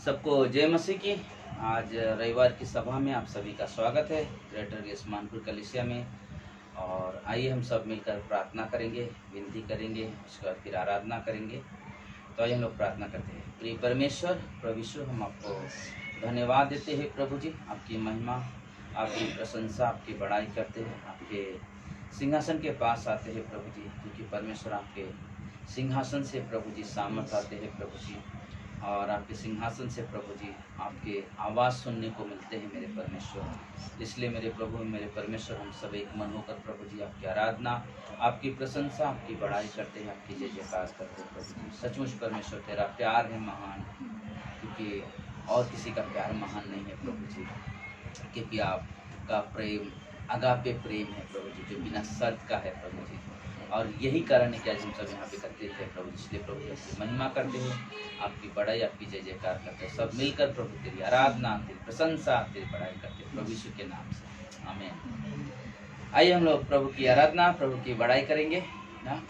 सबको जय मसीह की। आज रविवार की सभा में आप सभी का स्वागत है ग्रेटर गेस्मानपुर कलीसिया में। और आइए हम सब मिलकर प्रार्थना करेंगे, विनती करेंगे, उसके बाद फिर आराधना करेंगे। तो आइए हम लोग प्रार्थना करते हैं। प्रिय परमेश्वर प्रभु यीशु, हम आपको धन्यवाद देते हैं प्रभु जी। आपकी महिमा, आपकी प्रशंसा, आपकी बड़ाई करते हैं। आपके सिंहासन के पास आते हैं प्रभु जी, क्योंकि परमेश्वर आपके सिंहासन से प्रभु जी सामर्थ आते हैं प्रभु जी। और आपके सिंहासन से प्रभु जी आपके आवाज़ सुनने को मिलते हैं मेरे परमेश्वर। इसलिए मेरे प्रभु, मेरे परमेश्वर, हम सब एक मन होकर प्रभु जी आपकी आराधना, आपकी प्रशंसा, आपकी बड़ाई करते हैं, आपकी जय जयकार करते हैं प्रभु जी। सचमुच परमेश्वर तेरा प्यार है महान, क्योंकि और किसी का प्यार महान नहीं है प्रभु जी। क्योंकि आपका प्रेम अगापे प्रेम है प्रभु जी, जो बिना शर्त का है प्रभु जी। और यही कारण है कि आज हम सब यहाँ पे करते थे प्रभु जी। इसलिए प्रभु आपकी महिमा करते हैं, आपकी बड़ाई, आपकी जय जयकार करते हैं। सब मिलकर प्रभु तेरी आराधना, तेरी प्रशंसा, तेरी बड़ाई करते हैं प्रभु यीशु के नाम से, आमीन। आइए हम लोग प्रभु की आराधना, प्रभु की बड़ाई करेंगे ना।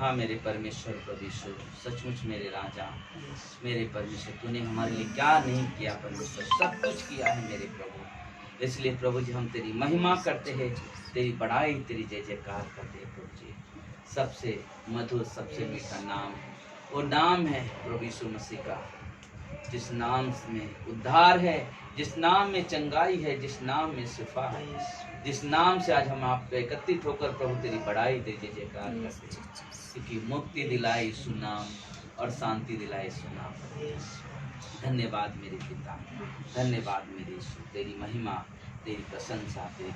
हाँ मेरे परमेश्वर प्रभु यीशु, सचमुच मेरे राजा, मेरे परमेश्वर, तूने हमारे लिए क्या नहीं किया परमेश्वर, सब कुछ किया है मेरे प्रभु। इसलिए प्रभु जी हम तेरी महिमा करते हैं, तेरी बड़ाई, तेरी जय जयकार करते हैं प्रभु जी। सबसे मधुर, सबसे मीठा नाम, वो नाम है प्रभु यीशु मसीह का, जिस नाम में उद्धार है, जिस नाम में चंगाई है, जिस नाम में शिफा है, जिस नाम से आज हम आप एकत्रित होकर प्रभु तेरी बड़ाई, तेरी जय जयकार करते हैं, क्योंकि मुक्ति दिलाई यीशु नाम और शांति दिलाई यीशु नाम। धन्यवाद मेरे पिता, धन्यवाद मेरे यीशु, तेरी महिमा, तेरी प्रशंसा, तेरी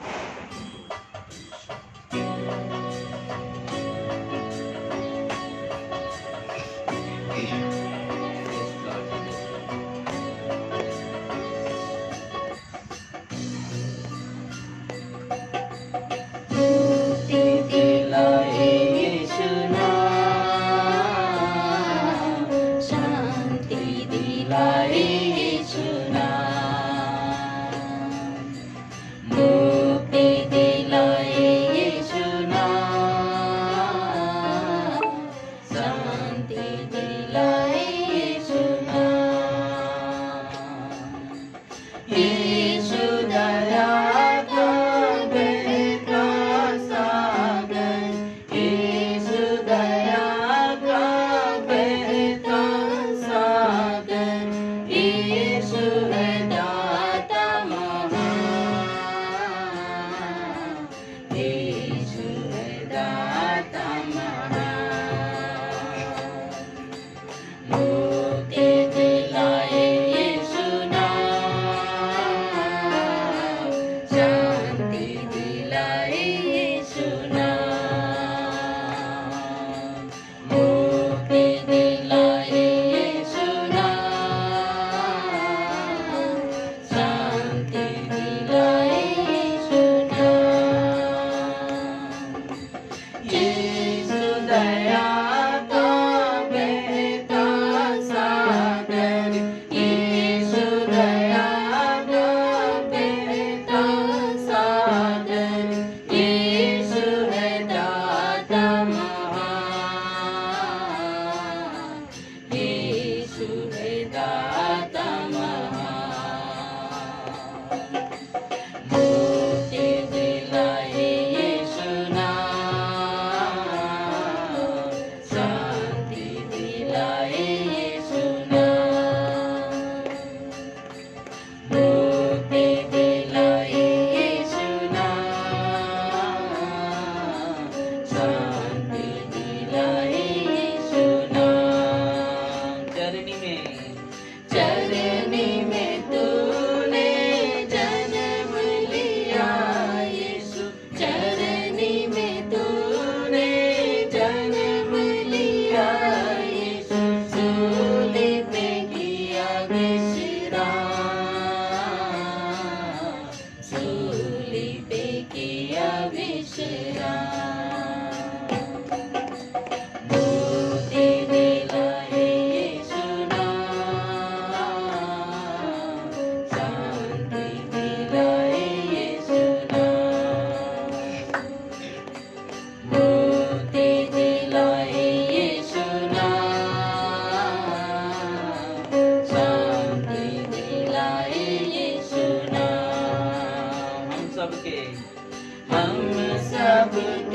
हम सब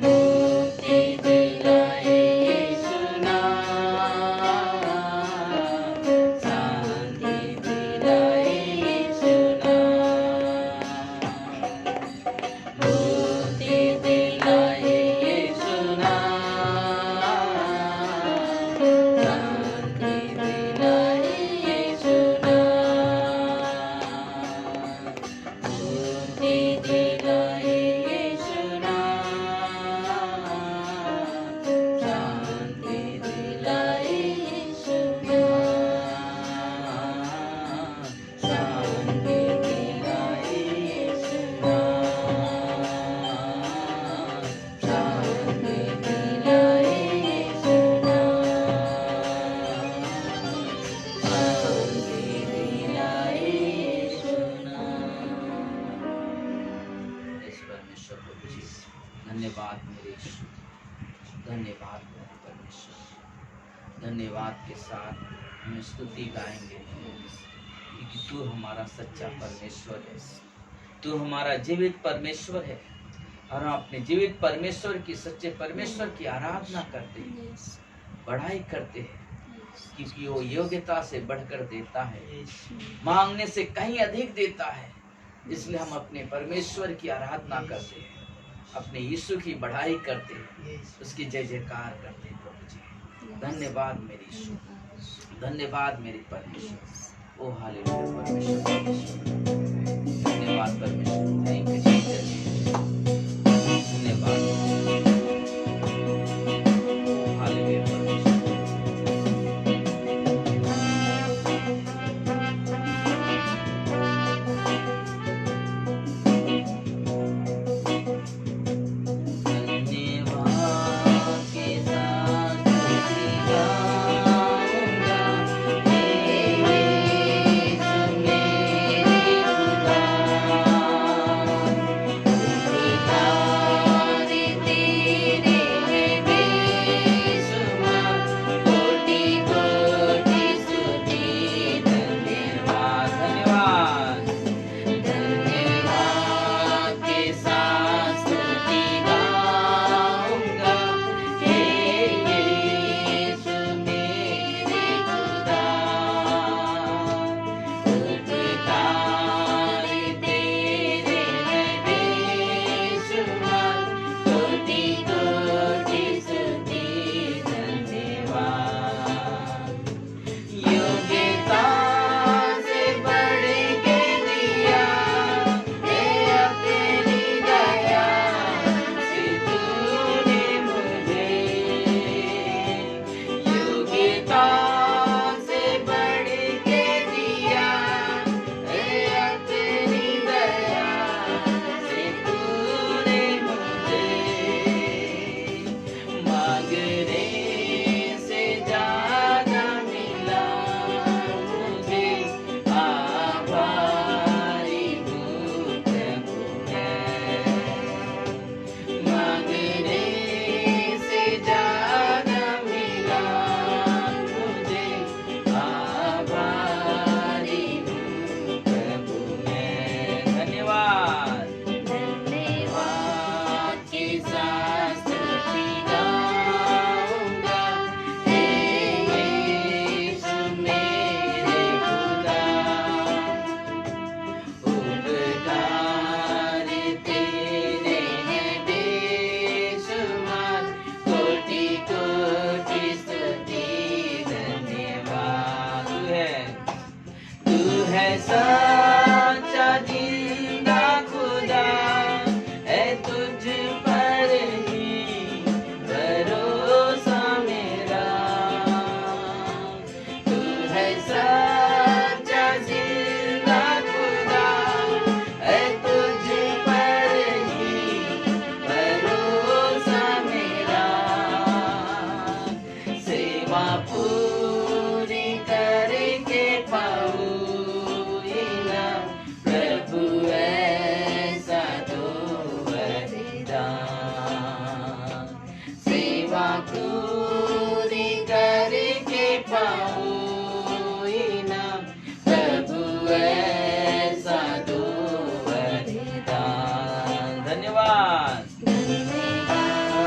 मुक्ति दिलाए यीशु नाम, शांति दिलाए यीशु नाम, मुक्ति दिलाए यीशु नाम, शांति दिलाए यीशु नाम, मुक्ति दिलाए यीशु नाम, शांति दिलाए यीशु नाम, शांति दिलाए यीशु नाम, शांति दिलाए यीशु नाम, शांति दिलाए यीशु नाम। इस परमेश्वर को जी धन्यवाद मेरे यीशु, धन्यवाद मेरे परमेश्वर, धन्यवाद के साथ हम स्तुति गाएंगे क्योंकि तू हमारा सच्चा परमेश्वर है, तू हमारा जीवित परमेश्वर है और हम अपने जीवित परमेश्वर की, सच्चे परमेश्वर की आराधना करते हैं, बढ़ाई करते हैं क्योंकि वो योग्यता से बढ़कर देता है, मांगने से कहीं अधिक देता है। इसलिए हम अपने परमेश्वर की आराधना करते हैं, अपने यीशु की बढ़ाई करते हैं, उसकी जय जयकार करते हैं। प्रभु जी धन्यवाद मेरे यीशु, धन्यवाद मेरे परमेश्वर। ओ हालेलुया परमेश्वर, धन्यवाद परमेश्वर, थैंक यू जीसस, धन्यवाद। ओ हालेलुया परमेश्वर। धन्यवाद के साथ स्तुति गाऊंगा, हे यीशु मेरे खुदा, उपकार तेरे हैं बेशुमार, कोटि कोटि स्तुति। धन्यवाद धन्यवाद धन्यवाद के साथ स्तुति गाऊंगा, हे यीशु मेरे खुदा, उपकार तेरे हैं बेशुमार, कोटि कोटि स्तुति। धन्यवाद योग्यता से बढ़ के दिया है अपनी दया से तूने मुझे, योग्यता से बढ़ के दिया है अपनी दया से तूने मुझे, मांगने से ज्यादा मिला मुझे, आभारी हूँ प्रभु मैं, मांगने से ज्यादा मिला मुझे, आभारी हूँ प्रभु मैं। धन्यवाद धन्यवाद के साथ स्तुति गाऊंगा, हे यीशु मेरे खुदा, उपकार तेरे हैं बेशुमार, कोटि कोटि स्तुति। धन्यवाद तू है सच्चा जिंदा खुदा, है तुझ पर ही भरोसा मेरा, तू है सच्चा जिंदा खुदा, है तुझ पर ही भरोसा मेरा, सेवा पूरी करके पाऊँ इनाम, प्रभु ऐसा दो वरदान, सेवा पूरी करके पाऊँ इनाम, प्रभु ऐसा दो वरदान। धन्यवाद धन्यवाद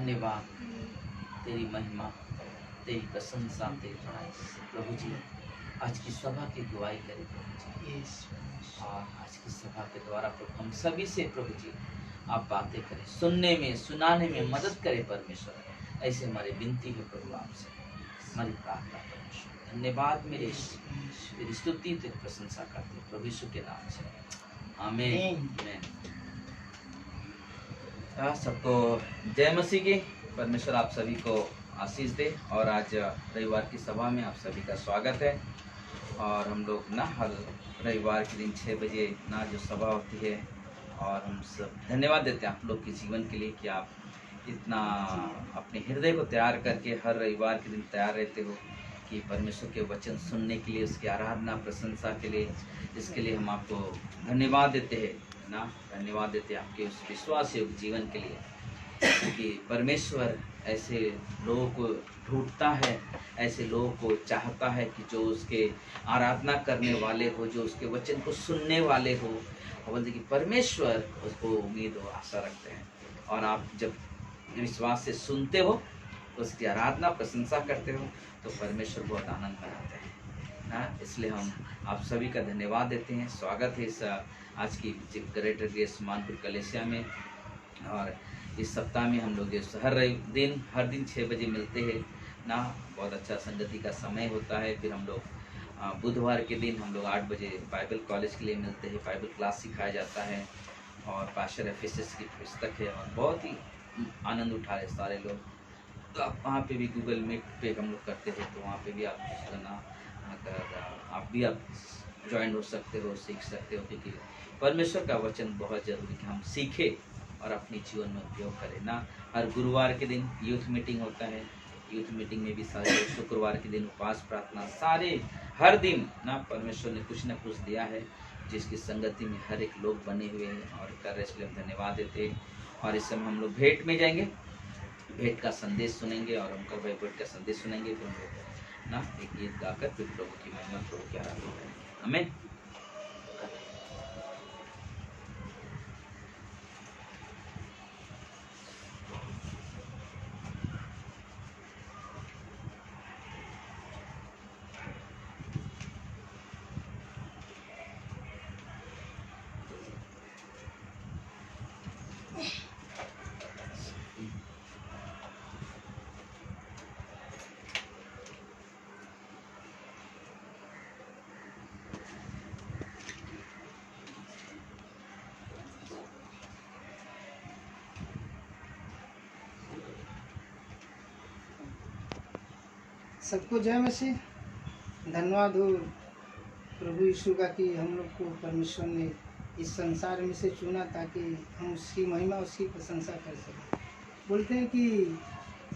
धन्यवाद, तेरी महिमा, तेरी प्रशंसा, तेरी बड़ाई। प्रभु जी आज की सभा की दुआई करें प्रभु जी, और आज की सभा के द्वारा प्रभु हम सभी से प्रभु जी आप बातें करें, सुनने में सुनाने में मदद करें परमेश्वर। ऐसे हमारी विनती है प्रभु आपसे, हमारी प्रार्थना परमेश्वर। धन्यवाद मेरे यीशु, तेरी स्तुति तेरी प्रशंसा करते हैं प्रभु यीशु के नाम से, आमीन। सबको जय मसीह की। परमेश्वर आप सभी को आशीष दे। और आज रविवार की सभा में आप सभी का स्वागत है। और हम लोग ना हर रविवार के दिन 6 बजे ना जो सभा होती है, और हम सब धन्यवाद देते हैं आप लोग के जीवन के लिए कि आप इतना अपने हृदय को तैयार करके हर रविवार के दिन तैयार रहते हो कि परमेश्वर के वचन सुनने के लिए, उसकी आराधना प्रशंसा के लिए। इसके लिए हम आपको धन्यवाद देते हैं ना, धन्यवाद देते हैं आपके उस विश्वास योग्य जीवन के लिए, क्योंकि परमेश्वर ऐसे लोगों को ढूंढता है, ऐसे लोगों को चाहता है कि जो उसके आराधना करने वाले हो, जो उसके वचन को सुनने वाले हो। और बोलते कि परमेश्वर उसको उम्मीद और आशा रखते हैं। और आप जब विश्वास से सुनते हो, उसकी आराधना प्रशंसा करते हो, तो परमेश्वर बहुत आनंद मनाते हैं ना। इसलिए हम आप सभी का धन्यवाद देते हैं। स्वागत है इस आज की ग्रेटर ग्रेस मानपुर कलेसिया में। और इस सप्ताह में हम लोग हर दिन 6 बजे मिलते हैं ना। बहुत अच्छा संगति का समय होता है। फिर हम लोग बुधवार के दिन हम लोग 8 बजे बाइबल कॉलेज के लिए मिलते हैं, बाइबल क्लास सिखाया जाता है। और पास्टर एफएसएस की पुस्तक है, और बहुत ही आनंद उठा रहे सारे लोग। तो आप वहाँ पे भी गूगल मीट पे हम लोग करते हैं, तो वहाँ पे भी आप सुनना, आप भी आप ज्वाइन हो सकते हो, सीख सकते हो। क्योंकि परमेश्वर का वचन बहुत जरूरी कि हम सीखें और अपने जीवन में उपयोग करें ना। हर गुरुवार के दिन यूथ मीटिंग होता है, यूथ मीटिंग में भी सारे लोग शुक्रवार के दिन उपवास प्रार्थना, सारे हर दिन ना परमेश्वर ने कुछ ना कुछ दिया है, जिसकी संगति में हर एक लोग बने हुए हैं और कर रहे। इसलिए हम धन्यवाद देते हैं। और इस समय हम लोग भेंट में जाएंगे, भेंट का संदेश सुनेंगे, और उनका भाई भेंट का संदेश सुनेंगे। फिर हम लोग ना एक गीत गाकर फिर प्रभु की महिमा, प्रभु की आराधना करेंगे। आमीन। सबको जय मसीह। धन्यवाद हो प्रभु यीशु का कि हम लोग को परमेश्वर ने इस संसार में से चुना ताकि हम उसकी महिमा, उसकी प्रशंसा कर सकें। बोलते हैं कि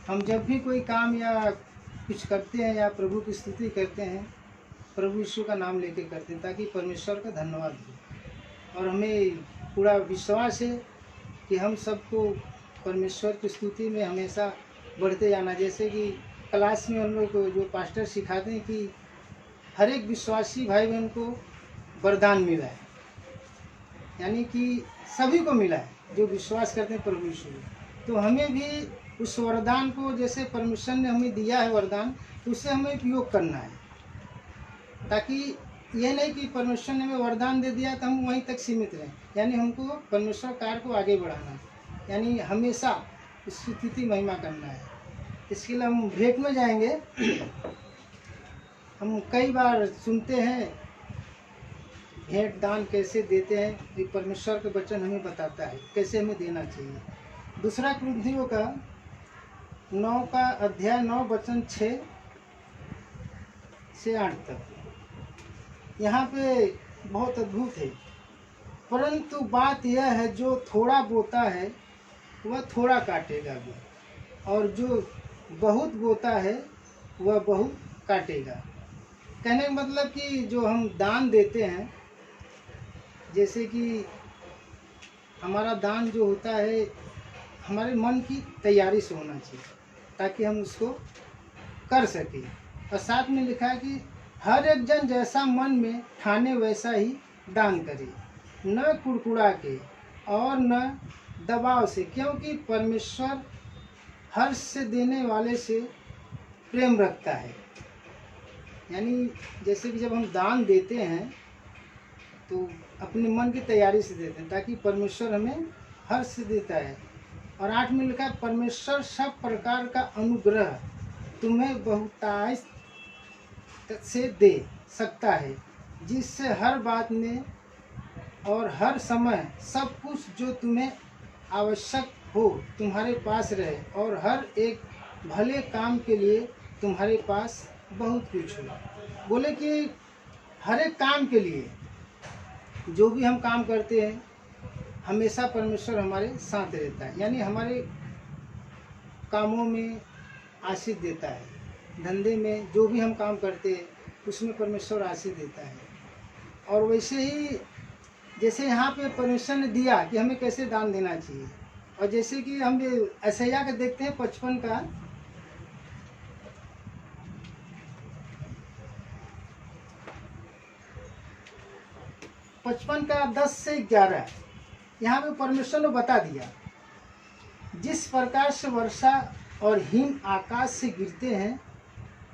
हम जब भी कोई काम या कुछ करते हैं या प्रभु की स्तुति करते हैं, प्रभु यीशु का नाम लेके करते हैं ताकि परमेश्वर का धन्यवाद हो। और हमें पूरा विश्वास है कि हम सबको परमेश्वर की स्तुति में हमेशा बढ़ते जाना। जैसे कि क्लास में हम लोग को जो पास्टर सिखाते हैं कि हर एक विश्वासी भाई बहन को वरदान मिला है, यानी कि सभी को मिला है जो विश्वास करते हैं प्रभु यीशु। तो हमें भी उस वरदान को, जैसे परमेश्वर ने हमें दिया है वरदान, तो उसे हमें उपयोग करना है। ताकि यह नहीं कि परमेश्वर ने हमें वरदान दे दिया तो हम वहीं तक सीमित रहें, यानी हमको परमेश्वर कार्य को आगे बढ़ाना है, यानी हमेशा उसकी स्तुति महिमा करना है। इसके लिए हम भेंट में जाएंगे। हम कई बार सुनते हैं भेंट दान कैसे देते हैं, ये परमेश्वर के वचन हमें बताता है कैसे हमें देना चाहिए। दूसरा कुरिन्थियों का 9 का अध्याय 9 वचन 6 से 8 तक, यहाँ पे बहुत अद्भुत है। परंतु बात यह है, जो थोड़ा बोता है वह थोड़ा काटेगा भी, और जो बहुत बोता है वह बहुत काटेगा। कहने का मतलब कि जो हम दान देते हैं, जैसे कि हमारा दान जो होता है हमारे मन की तैयारी से होना चाहिए ताकि हम उसको कर सकें। और साथ में लिखा है कि हर एक जन जैसा मन में ठाने वैसा ही दान करे, न कुड़कुड़ा के और न दबाव से, क्योंकि परमेश्वर हर्ष से देने वाले से प्रेम रखता है। यानी जैसे कि जब हम दान देते हैं तो अपने मन की तैयारी से देते हैं, ताकि परमेश्वर हमें हर्ष से देता है। और 8 में लिखा है, परमेश्वर सब प्रकार का अनुग्रह तुम्हें बहुतायत से दे सकता है, जिससे हर बात में और हर समय सब कुछ जो तुम्हें आवश्यक हो तुम्हारे पास रहे, और हर एक भले काम के लिए तुम्हारे पास बहुत कुछ हो। बोले कि हर एक काम के लिए जो भी हम काम करते हैं हमेशा परमेश्वर हमारे साथ रहता है। यानी हमारे कामों में आशीष देता है, धंधे में जो भी हम काम करते हैं उसमें परमेश्वर आशीष देता है। और वैसे ही जैसे यहाँ पे परमेश्वर ने दिया कि हमें कैसे दान देना चाहिए, और जैसे कि हम यशायाह का देखते हैं 55 का 10 से 11 यहाँ पे परमेश्वर ने बता दिया, जिस प्रकार से वर्षा और हिम आकाश से गिरते हैं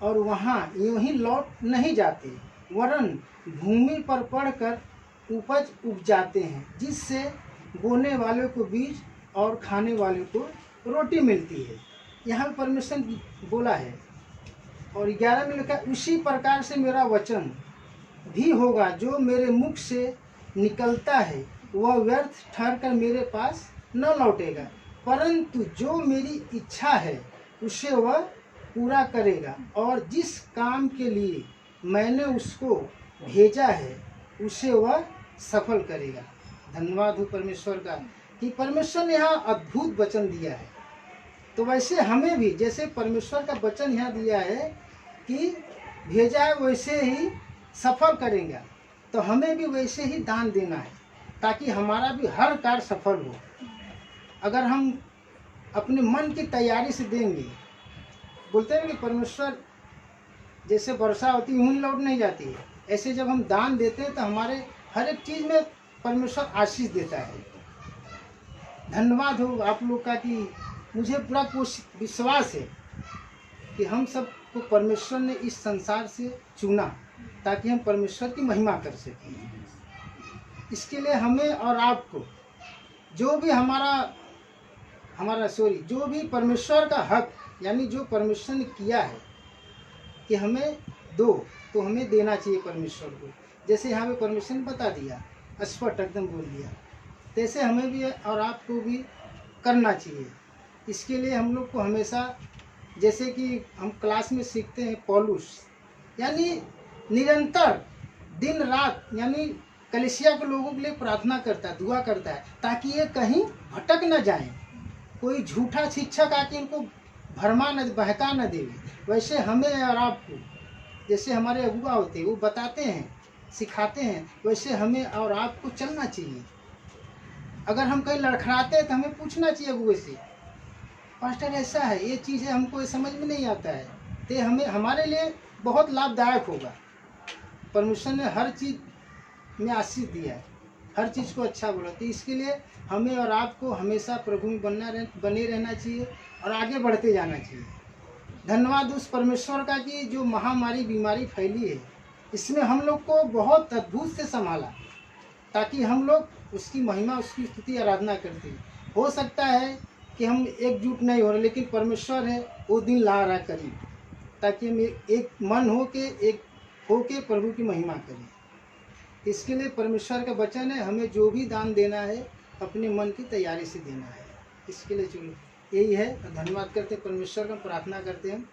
और वहाँ यूं ही लौट नहीं जाते, वरन भूमि पर पड़कर उपज उपजाते हैं, जिससे बोने वाले को बीज और खाने वाले को रोटी मिलती है। यहाँ पे परमेश्वर बोला है। और 11 में लिखा, उसी प्रकार से मेरा वचन भी होगा जो मेरे मुख से निकलता है, वह व्यर्थ ठहरकर मेरे पास न लौटेगा, परंतु जो मेरी इच्छा है उसे वह पूरा करेगा, और जिस काम के लिए मैंने उसको भेजा है उसे वह सफल करेगा। धन्यवाद हो परमेश्वर का कि परमेश्वर ने यहाँ अद्भुत वचन दिया है। तो वैसे हमें भी जैसे परमेश्वर का वचन यहाँ दिया है कि भेजा है वैसे ही सफल करेगा, तो हमें भी वैसे ही दान देना है, ताकि हमारा भी हर कार्य सफल हो। अगर हम अपने मन की तैयारी से देंगे, बोलते हैं कि परमेश्वर जैसे वर्षा होती है यूं ही लौट नहीं जाती है, ऐसे जब हम दान देते हैं तो हमारे हर एक चीज़ में परमेश्वर आशीष देता है। धन्यवाद हो आप लोग का कि मुझे पूरा विश्वास है कि हम सबको परमेश्वर ने इस संसार से चुना ताकि हम परमेश्वर की महिमा कर सकें। इसके लिए हमें और आपको जो भी जो भी परमेश्वर का हक, यानी जो परमेश्वर ने किया है कि हमें दो, तो हमें देना चाहिए परमेश्वर को। जैसे यहाँ पे परमेश्वर ने बता दिया, स्पष्ट एकदम बोल दिया, तैसे हमें भी और आपको भी करना चाहिए। इसके लिए हम लोग को हमेशा, जैसे कि हम क्लास में सीखते हैं, पौलुस यानी निरंतर दिन रात यानी कलीसिया के लोगों के लिए प्रार्थना करता है, दुआ करता है, ताकि ये कहीं भटक न जाएं, कोई झूठा शिक्षक आके इनको बहका न दे। वैसे हमें और आपको, जैसे हमारे अगुआ होते हैं वो बताते हैं, सिखाते हैं, वैसे हमें और आपको चलना चाहिए। अगर हम कहीं लड़खड़ाते हैं तो हमें पूछना चाहिए अगुए से, पास्टर ऐसा है, ये चीज़ है, हमको ये समझ में नहीं आता है, तो हमें हमारे लिए बहुत लाभदायक होगा। परमेश्वर ने हर चीज़ में आशीष दिया है, हर चीज़ को अच्छा बोला, तो इसके लिए हमें और आपको हमेशा प्रभु में बने रहना चाहिए और आगे बढ़ते जाना चाहिए। धन्यवाद उस परमेश्वर का कि जो महामारी बीमारी फैली है, इसमें हम लोग को बहुत अद्भुत से संभाला, ताकि हम लोग उसकी महिमा, उसकी स्तुति आराधना करते हैं। हो सकता है कि हम एकजुट नहीं हो रहे, लेकिन परमेश्वर है वो दिन ला रहा करीब, ताकि हम एक मन हो के प्रभु की महिमा करें। इसके लिए परमेश्वर का वचन है, हमें जो भी दान देना है अपने मन की तैयारी से देना है। इसके लिए चलो यही है, धन्यवाद करते परमेश्वर का, प्रार्थना करते हैं।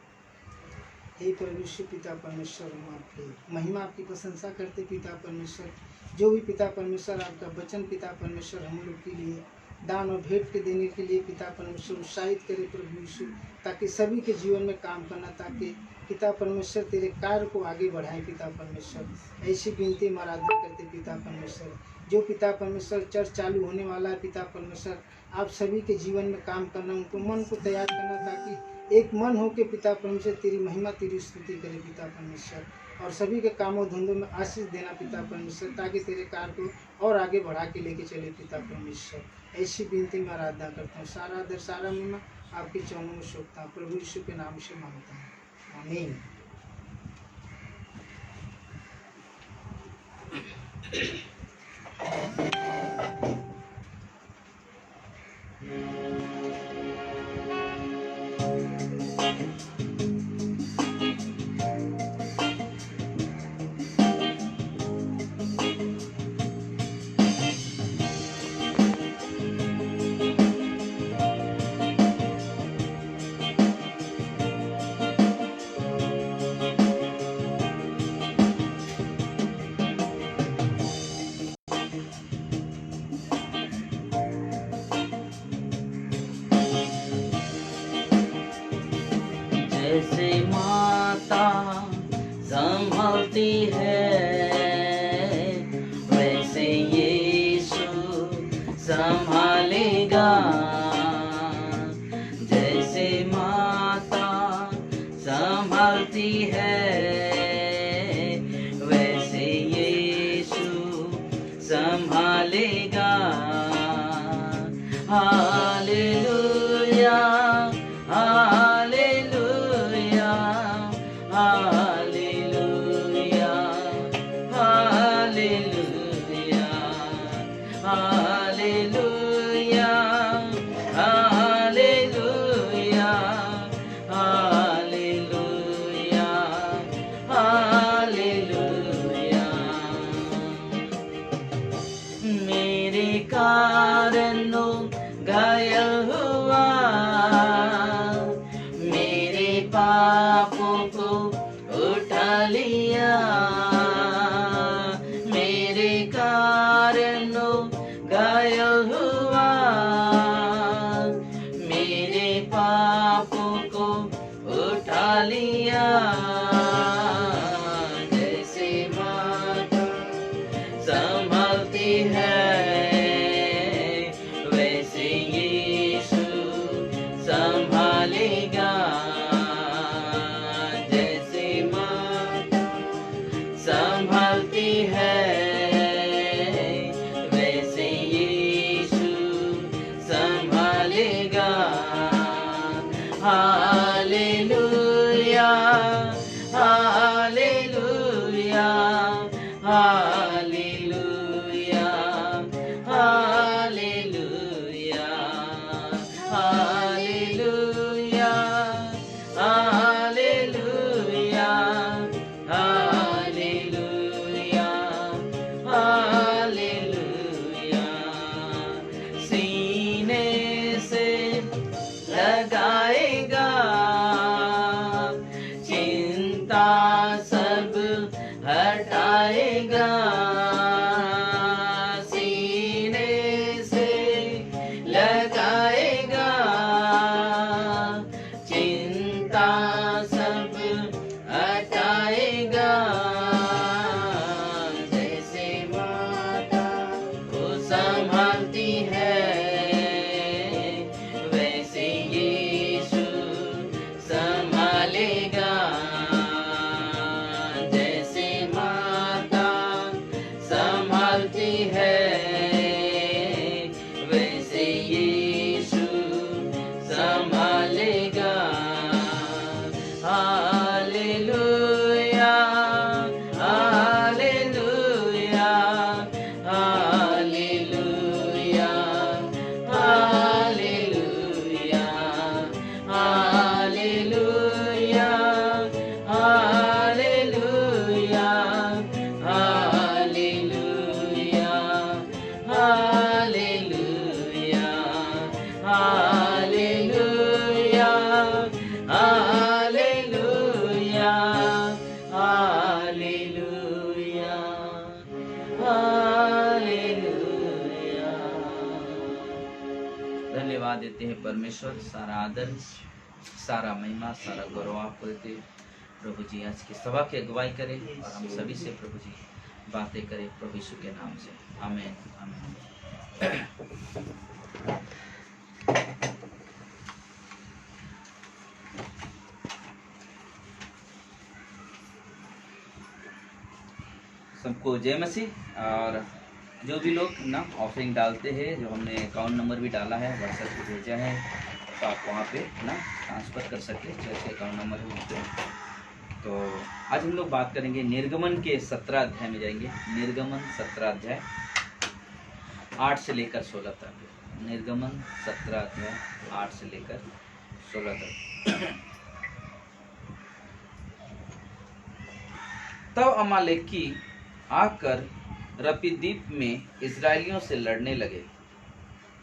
हे परमेश्वर पिता परमेश्वर, हम आपकी महिमा, आपकी प्रशंसा करते पिता परमेश्वर। जो भी पिता परमेश्वर आपका वचन पिता परमेश्वर हम लोग के लिए दान और भेंट के देने के लिए पिता परमेश्वर उत्साहित करे प्रभु यीशु, ताकि सभी के जीवन में काम करना, ताकि पिता परमेश्वर तेरे कार्य को आगे बढ़ाएं पिता परमेश्वर। ऐसी विनती हम आराधना करते पिता परमेश्वर। जो पिता परमेश्वर चर्च चालू होने वाला है पिता परमेश्वर, आप सभी के जीवन में काम करना, उनको मन को तैयार करना, ताकि एक मन हो के पिता परमेश्वर तेरी महिमा तेरी स्तुति करे पिता परमेश्वर, और सभी के कामों धंधों में आशीष देना पिता परमेश्वर, ताकि तेरे कार्य को और आगे बढ़ा के लेके चले पिता परमेश्वर। ऐसी विनती में आराधना करता हूँ। सारा आदर सारा महिमा आपके चरणों में शुभता प्रभु यीशु के नाम से मांगता हूँ, आमीन। जैसे माता संभलती है वैसे यीशु संभालेगा। जैसे माता संभालती है वैसे यीशु संभालेगा। Hallelujah hallelujah hallelujah hallelujah hallelujah hallelujah hallelujah hallelujah. मेरे कारण घायल हुआ, मेरे पापों को उठा लिया। मेरे कारण घायल हुआ, मेरे पापों को उठा लिया। जैसे माता संभालती है वैसे यीशु संभालेगा। जैसे माता संभालती है वैसे यीशु संभालेगा। Hallelujah hallelujah hallelujah hallelujah hallelujah hallelujah hallelujah hallelujah. सीने से लगाएगा चिंता सब हटाएगा। सीने से लगाएगा चिंता सब हटाएगा। जैसे माता को संभालती है वैसे यीशु संभालेगा। जैसे माता संभालती है वैसे यीशु संभालेगा। Hallelujah hallelujah hallelujah hallelujah hallelujah hallelujah hallelujah hallelujah hallelujah hallelujah hallelujah hallelujah. धन्यवाद देते हैं परमेश्वर। सारा आदर सारा महिमा सारा गौरव आपको देते। प्रभु जी आज की सभा की अगुवाई करें और हम सभी से प्रभु जी बातें करें प्रभु यीशु के नाम से। आमीन आमीन। सबको जय मसीह। और जो भी लोग ना ऑफरिंग डालते हैं, जो हमने अकाउंट नंबर भी डाला है, व्हाट्सएप पे भेजा है, तो आप वहाँ पे ना ट्रांसफ़र कर सके, जैसे अकाउंट नंबर है वहाँ पे। तो आज हम लोग बात करेंगे निर्गमन के 17 अध्याय में जाएंगे। निर्गमन 17 अध्याय 8 से लेकर 16 तक। निर्गमन 17 अध्याय 8 से लेकर 16 तक। तब अमालेकी आकर रपीदीप में इजरायलियों से लड़ने लगे।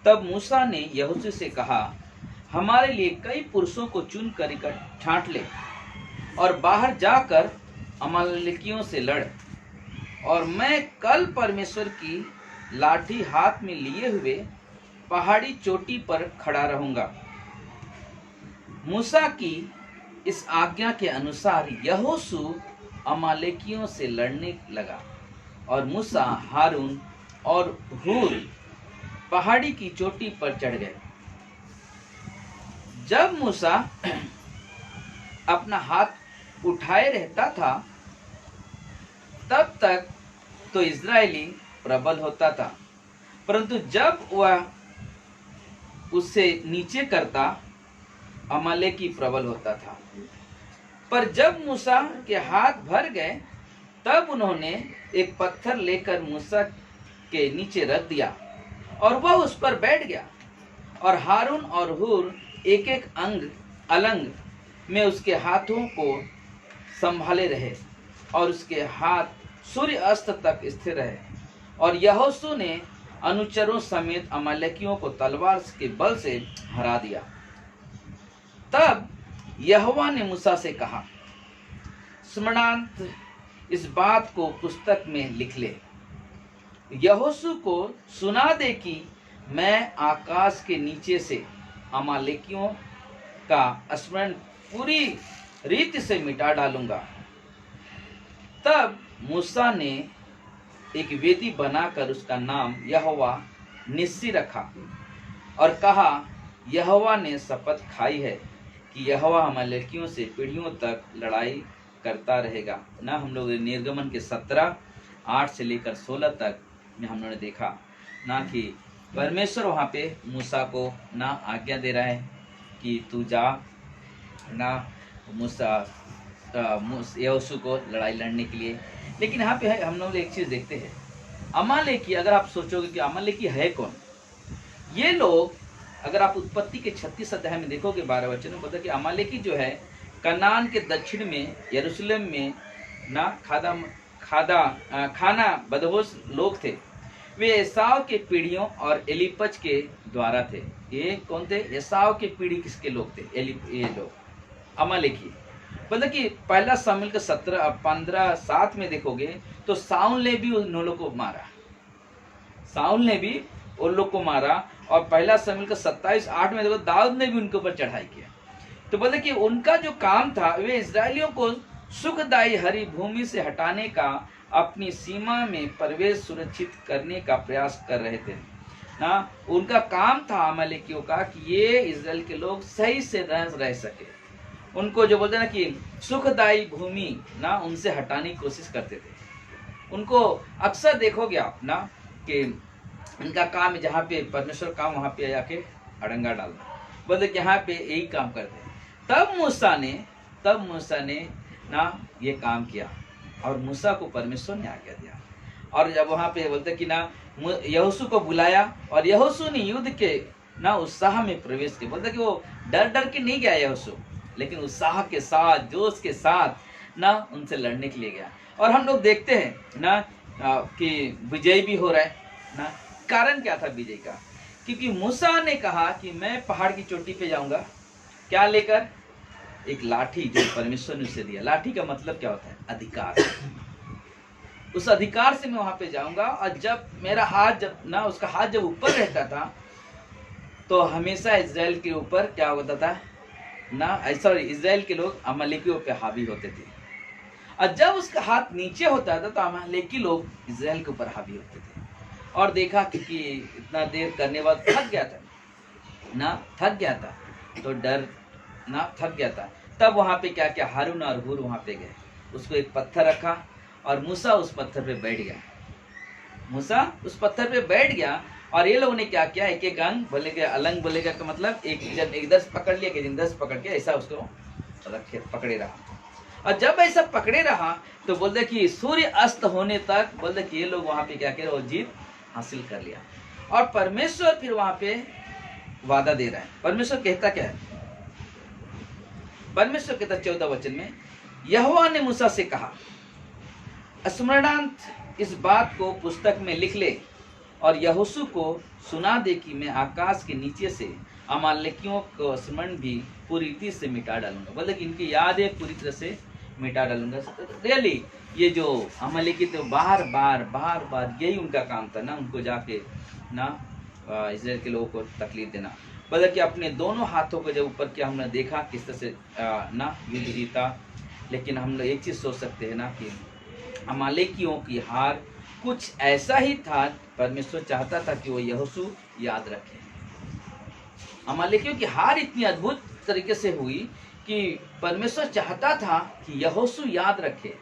तब मूसा ने यहोशू से कहा, हमारे लिए कई पुरुषों को चुन कर इकट्ठा छांट ले और बाहर जाकर अमालेकियों से लड़, और मैं कल परमेश्वर की लाठी हाथ में लिए हुए पहाड़ी चोटी पर खड़ा रहूंगा। मूसा की इस आज्ञा के अनुसार यहोशू अमालेकियों से लड़ने लगा, और मूसा, हारून और हूर पहाड़ी की चोटी पर चढ़ गए। जब मूसा अपना हाथ उठाए रहता था तब तक तो इजरायली प्रबल होता था, परंतु जब वह उससे नीचे करता अमालेकी प्रबल होता था। पर जब मूसा के हाथ भर गए तब उन्होंने एक पत्थर लेकर मूसा के नीचे रख दिया और वह उस पर बैठ गया, और हारून और हूर एक एक अलंग में उसके हाथों को संभाले रहे, और उसके हाथ सूर्य अस्त तक स्थिर रहे। और यहोशू ने अनुचरों समेत अमालेकियों को तलवार के बल से हरा दिया। तब यहोवा ने मूसा से कहा, स्मरणार्थ इस बात को पुस्तक में लिख ले, यहोशू को सुना दे कि मैं आकाश के नीचे से अमालेकियों का स्मरण पूरी रीति से मिटा डालूंगा। तब मूसा ने एक वेदी बनाकर उसका नाम यहोवा निस्सी रखा, और कहा, यहोवा ने शपथ खाई है कि यहोवा अमालेकियों से पीढ़ियों तक लड़ाई करता रहेगा। ना हम लोग निर्गमन के 17 8 से लेकर 16 तक में हम लोगों ने देखा ना कि परमेश्वर वहाँ पे मूसा को ना आज्ञा दे रहा है कि तू जा ना मूसा यहोशू को लड़ाई लड़ने के लिए। लेकिन यहाँ पे हम लोग एक चीज़ देखते हैं, अमालेकी, अगर आप सोचोगे कि अमालेकी है कौन, ये लोग अगर आप उत्पत्ति के 36 अध्याय में देखोगे 12 वचन में पता कि अमालेकी जो है कनान के दक्षिण में यरूशलेम में ना खाना बदहोश लोग थे। वे एसाव के पीढ़ियों और एलीपज के द्वारा थे। ये कौन थे? एसाव के पीढ़ी किसके लोग थे? ये लोग अमालेकी। मतलब कि पहला शामिल का 15:7 में देखोगे तो साउल ने भी उन लोगों को मारा, साउल ने भी उन लोग को मारा। और पहला शामिल का 27:8 में देखो दाऊद ने भी उनके ऊपर चढ़ाई किया। तो बोले कि उनका जो काम था वे इजरायलियों को सुखदायी हरी भूमि से हटाने का, अपनी सीमा में प्रवेश सुरक्षित करने का प्रयास कर रहे थे ना। उनका काम था अमालेकियों का कि ये इजराइल के लोग सही से रह सके। उनको जो बोलते ना कि सुखदायी भूमि ना उनसे हटाने की कोशिश करते थे। उनको अक्सर देखोगे आप ना कि उनका काम जहाँ पे परमेश्वर काम वहाँ पे आके अड़ंगा डालना, बोलते कि यहाँ पे यही काम करते हैं। तब मूसा ने ना ये काम किया और मूसा को परमेश्वर ने आज्ञा दिया। और जब वहाँ पे बोलते कि ना यहोशू को बुलाया और यहोशू ने युद्ध के ना उत्साह में प्रवेश किया। बोलते कि वो डर के नहीं गया यहोशू, लेकिन उत्साह के साथ, जोश के साथ ना उनसे लड़ने के लिए गया। और हम लोग देखते हैं ना कि विजय भी हो रहा है ना। कारण क्या था विजय का? क्योंकि मूसा ने कहा कि मैं पहाड़ की चोटी पे जाऊंगा, क्या लेकर? एक लाठी जो परमेश्वर ने उसे दिया। लाठी का मतलब क्या होता है? अधिकार। उस अधिकार से मैं वहां पे जाऊंगा। और जब मेरा हाथ उसका हाथ जब ऊपर रहता था तो हमेशा इजराइल के ऊपर क्या होता था ना, सॉरी, इजराइल के लोग अमालेकियों पे हावी होते थे। और जब उसका हाथ नीचे होता था तो अमालेकी लोग इजराइल के ऊपर हावी होते थे। और देखा कि इतना देर करने बाद थक गया था तो डर ना थक गया था। तब वहां पे क्या क्या हारून और हूर वहां पे गए, उसको एक पत्थर रखा और मूसा उस पत्थर पे बैठ गया। और ये लोगों ने क्या किया, एक एक अंग बोलेगा, अलंग बोलेगा का मतलब एक जन एक 10 पकड़ लिया, कि 10 पकड़ के ऐसा उसको रखे पकड़े रहा। और जब ऐसा पकड़े रहा तो बोलते कि सूर्य अस्त होने तक बोलते कि ये लोग वहां पे क्या करे, वो जीत हासिल कर लिया। और परमेश्वर फिर वहां पे वादा दे रहा है। परमेश्वर कहता क्या है, परमेश्वर कहता 14 वचन में, यहोवा ने मूसा से कहा, स्मरणार्थ इस बात को पुस्तक में लिख ले और यहोशू को सुना दे कि मैं आकाश के नीचे से अमालेकियों को स्मरण भी पूरी रीति से मिटा डालूंगा। मतलब इनकी यादें पूरी तरह से मिटा डालूंगा। रियली ये जो अमालेकी थे बार बार यही उनका काम था ना, उनको जाके ना इस्राएल के लोगों को तकलीफ देना। मतलब कि अपने दोनों हाथों को जब ऊपर किया, हमने देखा किस तरह से ना युद्ध जीता। लेकिन हम लोग एक चीज सोच सकते हैं ना कि अमालेकियों की हार कुछ ऐसा ही था, परमेश्वर चाहता था कि वो यहोशू याद रखे। अमालेकियों की हार इतनी अद्भुत तरीके से हुई कि परमेश्वर चाहता था कि यहोशू याद रखे,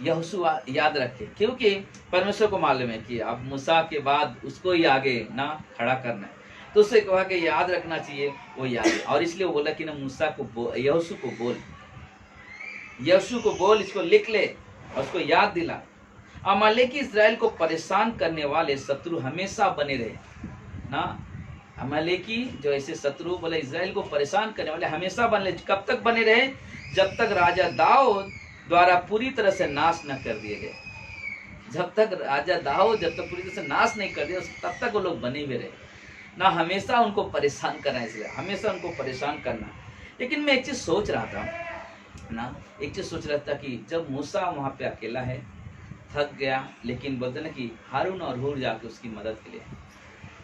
यहोशू याद रखे, क्योंकि परमेश्वर को मालूम है कि अब मूसा के बाद उसको ही आगे ना खड़ा करना है। तो उससे कहा कि याद रखना चाहिए, वो याद है। और इसलिए वो बोला कि ना मूसा को यहोशू को बोल, यहोशू को बोल, इसको लिख ले और उसको याद दिला। अमालेकी इस्राएल को परेशान करने वाले शत्रु हमेशा बने रहे ना। अमालेकी जो ऐसे शत्रु बोले इस्राएल को परेशान करने वाले हमेशा बने रहे। कब तक बने रहे? जब तक राजा दाऊद द्वारा पूरी तरह से नाश न कर दिए गए। जब तक राजा दाऊद जब तक पूरी तरह से नाश नहीं कर दिया, तब तक वो लोग बने हुए रहे ना। हमेशा उनको परेशान करना, इसलिए हमेशा उनको परेशान करना। लेकिन मैं एक चीज सोच रहा था ना, एक चीज सोच रहा था कि जब मूसा वहां पे अकेला है, थक गया, लेकिन बोलते ना कि हारून और हूर जाके उसकी मदद के लिए,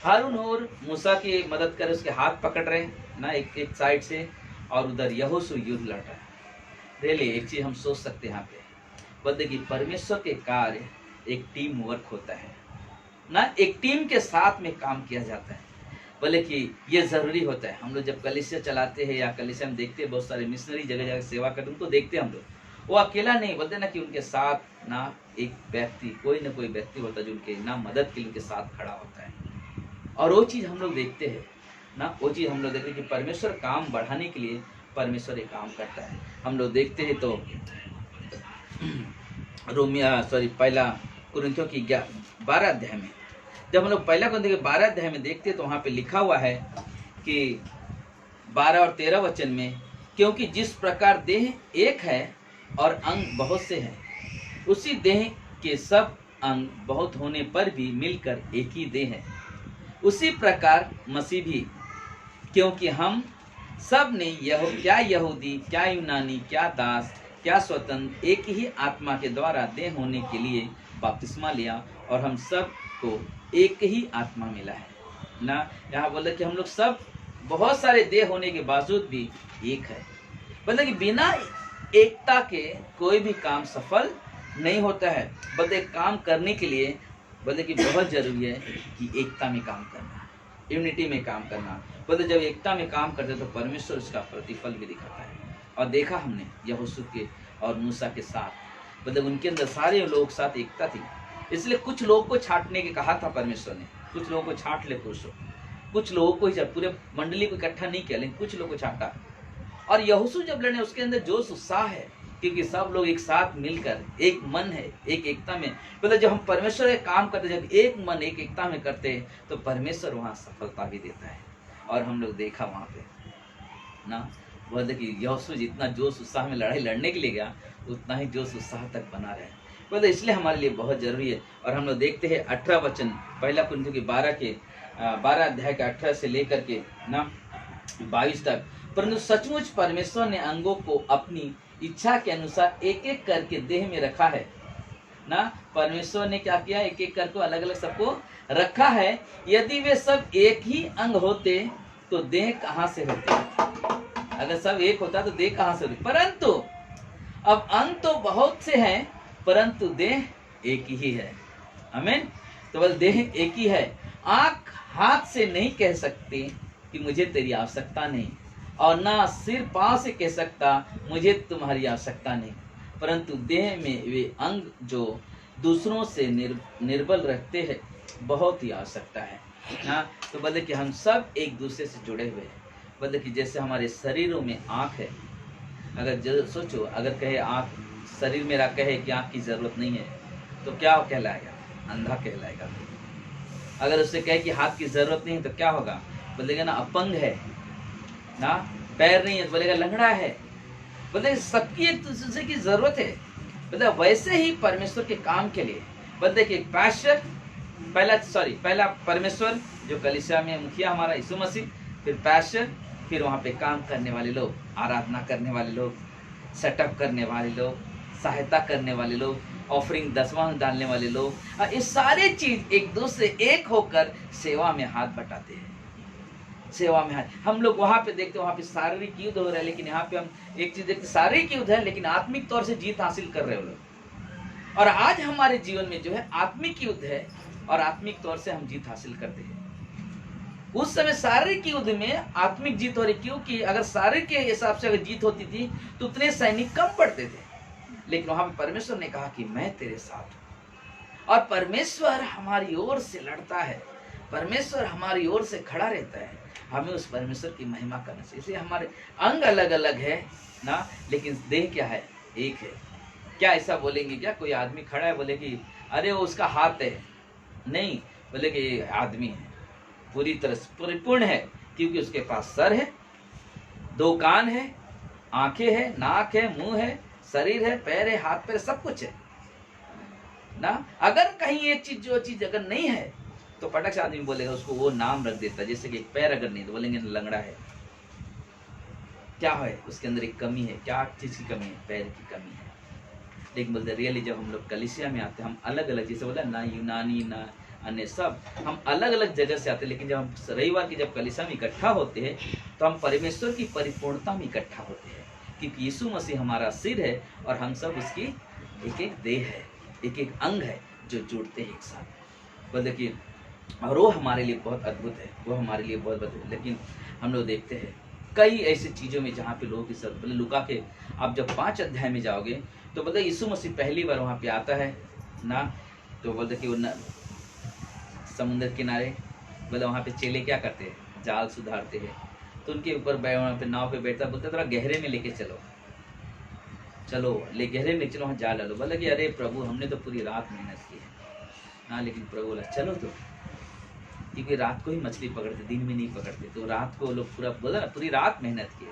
हारून और मूसा की मदद कर उसके हाथ पकड़ रहे ना एक साइड से, और उधर यहोशू युद्ध लड़ रहा है। रियली एक चीज हम सोच सकते हैं यहाँ पे, बोलते कि परमेश्वर के कार्य एक टीम वर्क होता है ना, एक टीम के साथ में काम किया जाता है। बोले कि ये जरूरी होता है। हम लोग जब कलीसिया चलाते हैं या कलीसिया में देखते हैं, बहुत सारे मिशनरी जगह जगह सेवा करते हैं, उनको देखते हैं हम लोग, वो अकेला नहीं, बोलते ना कि उनके साथ ना एक व्यक्ति, कोई ना कोई व्यक्ति होता है जो उनके ना मदद के लिए उनके साथ खड़ा होता है। और वो चीज़ हम लोग देखते हैं ना, वो चीज़ हम लोग देखते हैं कि परमेश्वर काम बढ़ाने के लिए परमेश्वर एक काम करता है। हम लोग देखते हैं तो पहला कुरिन्थियों की 12 अध्याय में, जब हम लोग पहला कुरिन्थियों के 12 अध्याय में देखते हैं तो वहाँ पे लिखा हुआ है कि 12 और 13 वचन में, क्योंकि जिस प्रकार देह एक है और अंग बहुत से हैं, उसी देह के सब अंग बहुत होने पर भी मिलकर एक ही देह है। उसी प्रकार मसीह भी, क्योंकि हम सब ने क्या यहूदी, क्या यूनानी, क्या दास, क्या स्वतंत्र, एक ही आत्मा के द्वारा देह होने के लिए बपतिस्मा लिया, और हम सब को एक ही आत्मा मिला है ना। यहाँ बोला कि हम लोग सब बहुत सारे देह होने के बावजूद भी एक है। बोला कि बिना एकता के कोई भी काम सफल नहीं होता है। बोलते काम करने के लिए बोलते कि बहुत जरूरी है कि एकता में काम करना, यूनिटी में काम करना। बोलते जब एकता में काम करते तो परमेश्वर उसका प्रतिफल भी दिखाता है। और देखा हमने यहोशू के और मूसा के साथ, मतलब उनके अंदर सारे लोग साथ एकता थी। इसलिए कुछ लोग को छांटने के कहा था परमेश्वर ने, कुछ लोगों को छांट ले पुरुषों, कुछ लोगों को ही, पूरे मंडली को इकट्ठा नहीं किया, लेकिन कुछ लोगों को छांटा। और यहोशू जब लड़े उसके अंदर जोश उत्साह है, क्योंकि सब लोग एक साथ मिलकर एक मन है, एक एकता में। मतलब जब हम परमेश्वर का काम करते, जब एक मन एक एकता में करते हैं तो परमेश्वर वहाँ सफलता भी देता है। और हम लोग देखा वहाँ पे ना, बोलते कि यहोशू जितना जोश उत्साह में लड़ाई लड़ने के लिए गया, उतना ही जोश उत्साह तक बना रहे। बोलते इसलिए हमारे लिए बहुत जरूरी है। और हम लोग देखते हैं 18 वचन, पहला कुरिन्थियों की 12 अध्याय के 18 से लेकर के ना 22 तक, परंतु सचमुच परमेश्वर ने अंगों को अपनी इच्छा के अनुसार एक एक करके देह में रखा है ना। परमेश्वर ने क्या किया, एक एक करके अलग अलग सबको रखा है। यदि वे सब एक ही अंग होते तो देह कहाँ से होते? अगर सब एक होता तो देह कहाँ से होती? परंतु अब अंग तो बहुत से हैं, परंतु देह एक ही है। आमीन। तो बस देह एक ही है। आंख हाथ से नहीं कह सकती कि मुझे तेरी आवश्यकता नहीं, और ना सिर पांव से कह सकता मुझे तुम्हारी आवश्यकता नहीं, परंतु देह में वे अंग जो दूसरों से निर्बल रखते हैं बहुत ही आवश्यकता है। हाँ, तो बोले कि हम सब एक दूसरे से जुड़े हुए हैं। बोले कि जैसे हमारे शरीरों में आँख है, अगर जो सोचो, अगर कहे आँख, शरीर मेरा कहे कि आँख की जरूरत नहीं है, तो क्या कहलाएगा? अंधा कहलाएगा। अगर उससे कहे कि हाथ की जरूरत नहीं है तो क्या होगा? बोलेगा ना अपंग है, ना पैर नहीं है तो बोलेगा लंगड़ा है। बोले सबकी एक दूसरे की जरूरत है। बोले वैसे ही परमेश्वर के काम के लिए बोलते कि पास्टर पहला परमेश्वर जो कलीसिया में मुखिया हमारा यीशु मसीह, फिर पास्टर, फिर वहाँ पे काम करने वाले लोग, आराधना करने वाले लोग, सेटअप करने वाले लोग, सहायता करने वाले लोग, ऑफरिंग दसवां डालने वाले लोग, ये सारे चीज एक दूसरे एक होकर सेवा में हाथ बटाते हैं। सेवा में हाथ, हम लोग वहां पे देखते हैं, वहां पे शारीरिक युद्ध हो रहा है, लेकिन यहाँ पे हम एक चीज देखते, शारीरिक युद्ध है लेकिन आत्मिक तौर से जीत हासिल कर रहे हो लोग। और आज हमारे जीवन में जो है आत्मिक युद्ध है और आत्मिक तौर से हम जीत हासिल करते हैं। उस समय शारीरिक युद्ध में आत्मिक जीत हो रही, क्योंकि अगर शारीरिक के हिसाब से अगर जीत होती थी तो उतने सैनिक कम पड़ते थे, लेकिन वहां पे परमेश्वर ने कहा कि मैं तेरे साथ हूं। और परमेश्वर हमारी ओर से लड़ता है, परमेश्वर हमारी ओर से खड़ा रहता है। हमें उस परमेश्वर की महिमा करना चाहिए। इसलिए हमारे अंग अलग अलग है ना, लेकिन देह क्या है? एक है। क्या ऐसा बोलेंगे क्या? कोई आदमी खड़ा है बोले कि अरे वो उसका हाथ है, नहीं, बोले कि आदमी है, पूरी तरह से परिपूर्ण है, क्योंकि उसके पास सर है, दो कान है, आंखें है, नाक है, मुंह है, शरीर है, पैर है, हाथ पैर, सब कुछ है ना। अगर कहीं एक चीज जो चीज अगर नहीं है तो पटक से आदमी बोलेगा, उसको वो नाम रख देता है। जैसे कि एक पैर अगर नहीं तो बोलेंगे लंगड़ा है। क्या है? उसके अंदर एक कमी है। क्या चीज की कमी है? पैर की कमी है। लेकिन बोलते रियली जब हम लोग कलीसिया में आते हैं, हम अलग अलग, जैसे बोला ना यूनानी ना अन्य, सब हम अलग अलग जगह से आते हैं, लेकिन जब हम रविवार की जब कलीसिया में इकट्ठा होते हैं तो हम परमेश्वर की परिपूर्णता में इकट्ठा होते हैं, क्योंकि यीशु मसीह हमारा सिर है और हम सब उसकी एक एक देह है, एक एक अंग है जो जुड़ते हैं एक साथ। बोलते कि और वो हमारे लिए बहुत अद्भुत है, वो हमारे लिए बहुत अद्भुत है। लेकिन हम लोग देखते हैं कई ऐसी चीज़ों में जहाँ पे लोगों की सब, बोले लुका के आप जब 5 अध्याय में जाओगे तो बोलते यीशु मसीह पहली बार वहाँ पे आता है ना, तो बोलते कि वो समुद्र किनारे, बोले वहाँ पे चेले क्या करते हैं? जाल सुधारते हैं। तो उनके ऊपर वहाँ पे नाव पे बैठता, बोलते थोड़ा गहरे में लेके चलो, गहरे में चलो, वहाँ जाल डालो। बोला कि अरे प्रभु हमने तो पूरी रात मेहनत की है ना, लेकिन प्रभु बोला चलो तो, क्योंकि रात को ही मछली पकड़ते, दिन में नहीं पकड़ते। तो रात को लोग पूरा बोला ना, पूरी रात मेहनत की,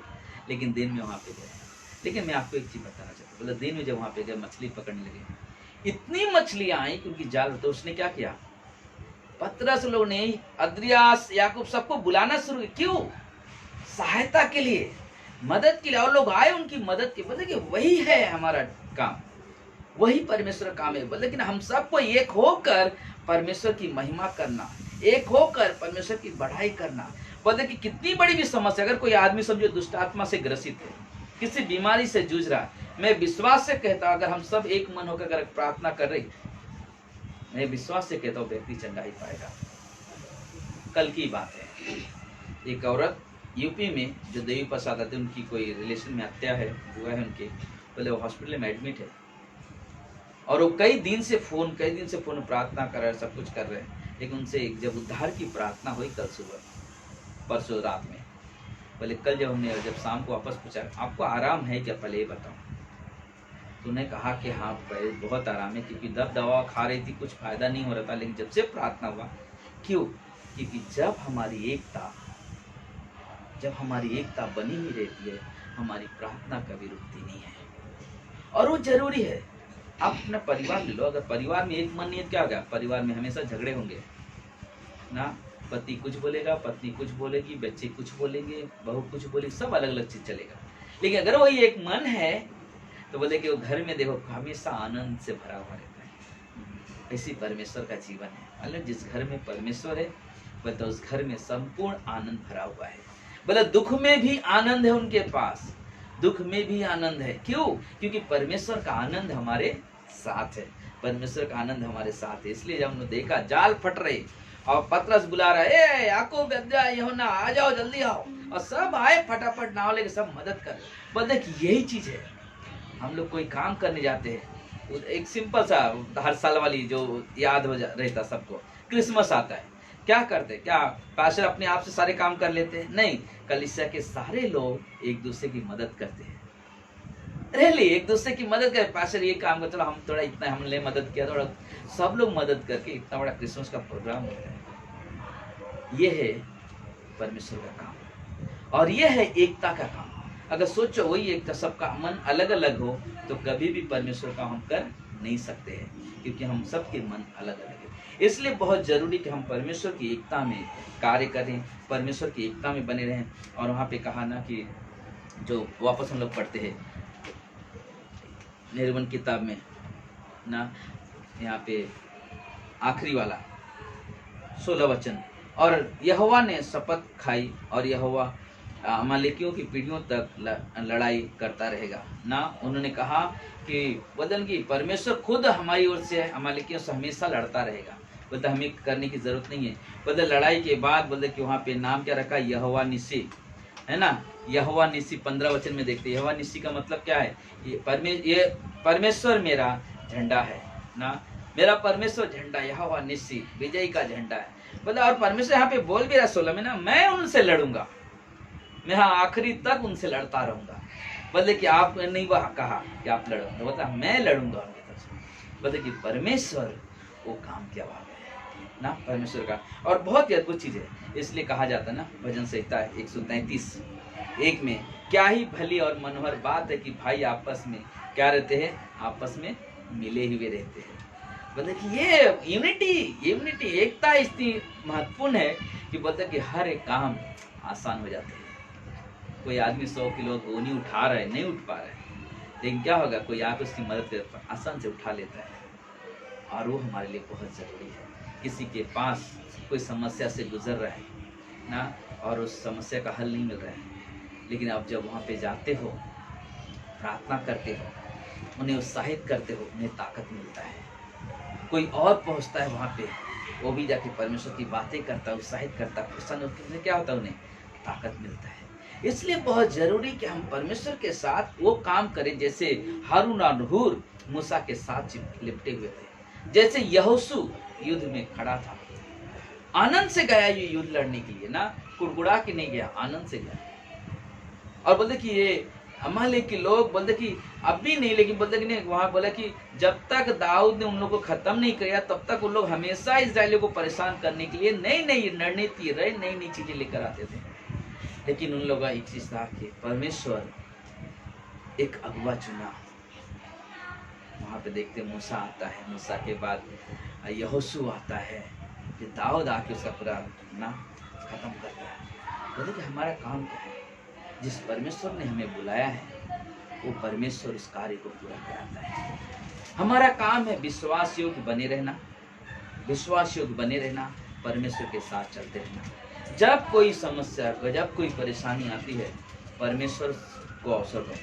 लेकिन दिन में वहाँ पे गए। लेकिन मैं आपको एक चीज बताना चाहता हूँ, बोला दिन में जब वहाँ पे गए मछली पकड़ने लगे, इतनी मछलियां आई क्योंकि जाल, तो उसने क्या किया? पतरस लोग ने, अद्रियास, याकूब, सबको बुलाना शुरू किया। क्यों? सहायता के लिए, मदद के लिए। और लोग आए उनकी मदद के, बोले कि वही है हमारा काम, वही परमेश्वर काम है। लेकिन हम सबको एक होकर परमेश्वर की महिमा करना, एक होकर परमेश्वर की बढ़ाई करना। बोले कि कितनी बड़ी भी समस्या, अगर कोई आदमी समझो दुष्ट आत्मा से ग्रसित है, किसी बीमारी से जूझ रहा है, मैं विश्वास से कहता हूं अगर हम सब एक मन होकर अगर प्रार्थना कर रहे, मैं विश्वास से कहता हूँ व्यक्ति चंगाई पाएगा। कल की बात है, एक औरत यूपी में जो देवी प्रसाद आते, उनकी कोई रिलेशन में हत्या है हुआ है उनके, बोले वो हॉस्पिटल में एडमिट है और वो कई दिन से फोन प्रार्थना कर रहे हैं, सब कुछ कर रहे हैं, लेकिन उनसे जब उद्धार की प्रार्थना हुई कल सुबह, परसों रात में, बोले कल जब शाम को वापस पूछा आपको आराम है क्या, पहले ये बताओ। तो उन्हें कहा कि हाँ बहुत आराम है, क्योंकि दवा खा रही थी, कुछ फायदा नहीं हो रहा था, लेकिन जब से प्रार्थना हुआ। क्यों? क्योंकि जब हमारी एकता बनी ही रहती है, हमारी प्रार्थना कभी रुकती नहीं है, और वो जरूरी है। आप अपना परिवार ले लो, अगर परिवार में एक मन नहीं है क्या होगा? परिवार में हमेशा झगड़े होंगे ना, पति कुछ बोलेगा, पत्नी कुछ बोलेगी, बच्चे कुछ बोलेंगे, बहू कुछ बोलेगी, सब अलग अलग चीज चलेगा। लेकिन अगर वही एक मन है तो बोले कि वो घर में देखो हमेशा आनंद से भरा हुआ रहता है। ऐसी परमेश्वर का जीवन है, मतलब जिस घर में परमेश्वर है बोलते उस घर में संपूर्ण आनंद भरा हुआ है। बोले दुख में भी आनंद है उनके पास, दुख में भी आनंद है। क्यों? क्योंकि परमेश्वर का आनंद हमारे साथ है, परमेश्वर का आनंद हमारे साथ है। इसलिए जब हमने देखा जाल फट रहे और पतरस बुला रहा है, ए याकूब, यूहन्ना, आ जाओ, जल्दी आओ, और सब आए फटाफट नाव लेके, सब मदद कर। बोलते कि यही चीज है, हम लोग कोई काम करने जाते हैं, एक सिंपल सा हर साल वाली जो याद हो रहता सबको, क्रिसमस आता है, क्या करते? क्या पास्टर अपने आप से सारे काम कर लेते हैं? नहीं, कलीसिया के सारे लोग एक दूसरे की मदद करते हैं। रियली एक दूसरे की मदद कर, पास्टर ये काम कर, चलो हम थोड़ा इतना हमने मदद किया, थोड़ा सब लोग मदद करके इतना बड़ा क्रिसमस का प्रोग्राम होता है। ये है परमेश्वर का काम और ये है एकता का काम। अगर सोचो वही एकता, सबका मन अलग अलग हो तो कभी भी परमेश्वर का हम कर नहीं सकते हैं, क्योंकि हम सबके मन अलग अलग है। इसलिए बहुत जरूरी कि हम परमेश्वर की एकता में कार्य करें, परमेश्वर की एकता में बने रहें। और वहाँ पे कहा ना कि जो वापस हम लोग पढ़ते हैं निर्गमन किताब में ना, यहाँ पे आखिरी वाला 16 वचन, और यहोवा ने शपथ खाई और यहोवा अमालेकियों की पीढ़ियों तक लड़ाई करता रहेगा ना। उन्होंने कहा कि बदन की परमेश्वर खुद हमारी ओर से है, अमालेकियों से हमेशा लड़ता रहेगा, बोलते हमें करने की जरूरत नहीं है। बोलते लड़ाई के बाद बोलते कि वहाँ पे नाम क्या रखा, यहोवा निसी, है ना। यहोवा निसी 15 वचन में देखते, यहोवा निसी का मतलब क्या है, ये परमेश्वर मेरा झंडा है ना, मेरा परमेश्वर झंडा, यहोवा निसी विजय का झंडा है। बोला और परमेश्वर यहाँ पे बोल भी रहा 16 में ना, मैं उनसे लड़ूंगा, मैं आखिरी तक उनसे लड़ता रहूंगा। बोले कि आप नहीं वह कहा कि आप लड़ोगे, बोला मैं लड़ूंगा उनकी तरफ से। बोले कि परमेश्वर वो काम क्या बात है ना, परमेश्वर का। और बहुत ही अद्भुत चीज है, इसलिए कहा जाता है ना भजन संहिता 133:1 में, क्या ही भली और मनोहर बात है कि भाई आपस में क्या रहते हैं, आपस में मिले हुए रहते हैं। बोलते कि ये यूनिटी एकता इतनी महत्वपूर्ण है कि बोलते कि हर एक काम आसान हो जाता है। कोई आदमी 100 किलो गोनी उठा रहा है, नहीं उठ पा रहा है, लेकिन क्या होगा, कोई आके उसकी मदद कर आसान से उठा लेता है। और वो हमारे लिए बहुत जरूरी है। किसी के पास कोई समस्या से गुजर रहा है ना, और उस समस्या का हल नहीं मिल रहा है, लेकिन आप जब वहाँ पे जाते हो, प्रार्थना करते हो, उन्हें उत्साहित करते हो, उन्हें ताकत मिलता है। कोई और पहुँचता है वहाँ पे, वो भी जाके परमेश्वर की बातें करता है, उत्साहित करता है, प्रसन्न होकर क्या होता है, उन्हें ताकत मिलता है। इसलिए बहुत जरूरी कि हम परमेश्वर के साथ वो काम करें जैसे हारून और हूर मूसा के साथ लिपटे हुए थे, जैसे यहोशू युद्ध में खड़ा था, आनंद से गया ये युद्ध लड़ने के लिए ना, कुड़कुड़ा के नहीं गया, आनंद से गया। और बोलते कि ये अमालेक के लोग बोलते कि अब भी नहीं, लेकिन बोलते कि नहीं, वहां बोला कि जब तक दाऊद ने उन लोगों को खत्म नहीं किया तब तक उन लोग हमेशा इस्राएलियों को परेशान करने के लिए नई नई रणनीति नई नई चीजें लेकर आते थे। लेकिन उन लोगों का एक चीज था कि परमेश्वर एक अगुआ चुना। वहां पे देखते मूसा आता है, मूसा के बाद यहोशू आता है, फिर दाऊद आके उसका पूरा ना खत्म करता है। बोले कि हमारा काम क्या है, जिस परमेश्वर ने हमें बुलाया है वो परमेश्वर उस कार्य को पूरा कराता है। हमारा काम है विश्वास योग्य बने रहना, विश्वास योग्य बने रहना, परमेश्वर के साथ चलते रहना। जब कोई समस्या, जब कोई परेशानी आती है, परमेश्वर को अवसर दो,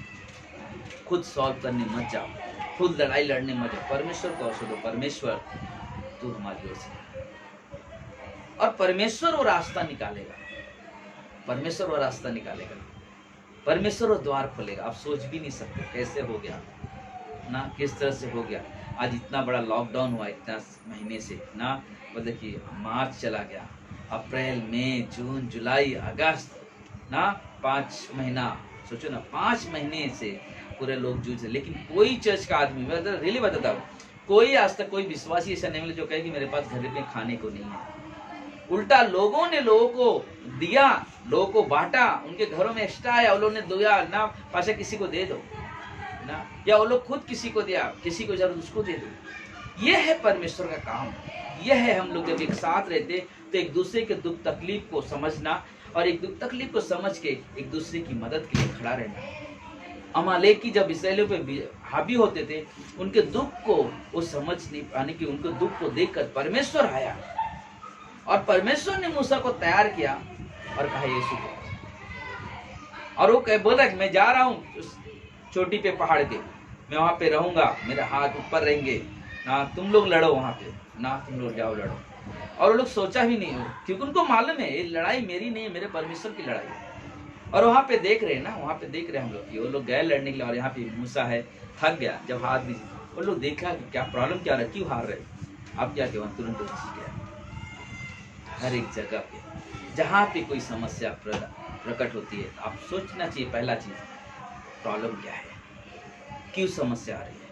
खुद सॉल्व करने मत जाओ, खुद लड़ाई लड़ने मत जाओ, परमेश्वर को अवसर दो, परमेश्वर तू हमारी ओर से, और परमेश्वर वो रास्ता निकालेगा, परमेश्वर वो रास्ता निकालेगा, परमेश्वर वो द्वार खोलेगा। आप सोच भी नहीं सकते कैसे हो गया ना, किस तरह से हो गया। आज इतना बड़ा लॉकडाउन हुआ इतना महीने से ना, मतलब कि मार्च चला गया, अप्रैल, मई, जून, जुलाई, अगस्त ना, 5 महीना, सोचो ना, 5 महीने से पूरे लोग जूझ रहे। लेकिन कोई चर्च का आदमी, मैं रियली बताता हूँ, कोई आज तक कोई विश्वासी ऐसा नहीं मिला जो कहे कि मेरे पास घर में खाने को नहीं है। उल्टा लोगों ने लोगों को दिया, लोगों को बांटा, उनके घरों में एक्स्ट्रा आया, वो लोगों ने दिया ना, पाशा किसी को दे दो ना, या वो लोग खुद किसी को दिया, किसी को जरूरत उसको दे दो। ये है परमेश्वर का काम। यह है हम लोग जब एक साथ रहते तो एक दूसरे के दुख तकलीफ को समझना, और एक दुख तकलीफ को समझ के एक दूसरे की मदद के लिए खड़ा रहना। अमालेक की जब इसराइलियों पे हावी होते थे, उनके दुख को वो समझ नहीं पाने की, उनके दुख को देखकर परमेश्वर आया, और परमेश्वर ने मूसा को तैयार किया और कहा यीशु को, और वो कह बोला कि मैं जा रहा हूँ उस चोटी पे, पहाड़ के, मैं वहां पे रहूंगा, मेरे हाथ ऊपर रहेंगे ना, तुम लोग लड़ो वहां पे ना, तुम लोग जाओ लड़ो। और वो लोग सोचा भी नहीं हो, क्योंकि उनको मालूम है ये लड़ाई मेरी नहीं है, मेरे परमेश्वर की लड़ाई है। और वहां पे देख रहे हैं ना, वहां पे देख रहे हैं हम लोग कि वो लोग गए लड़ने के लिए, और यहाँ पे मूसा है, थक गया, जब हाथ भी, वो लोग देखा कि क्या प्रॉब्लम क्या रहा, क्यों हार रहे, आप क्या कहना, तुरंत जीत गया। हर एक जगह पे जहाँ पे कोई समस्या प्रकट होती है, आप सोचना चाहिए पहला चीज प्रॉब्लम क्या है, क्यों समस्या आ रही है।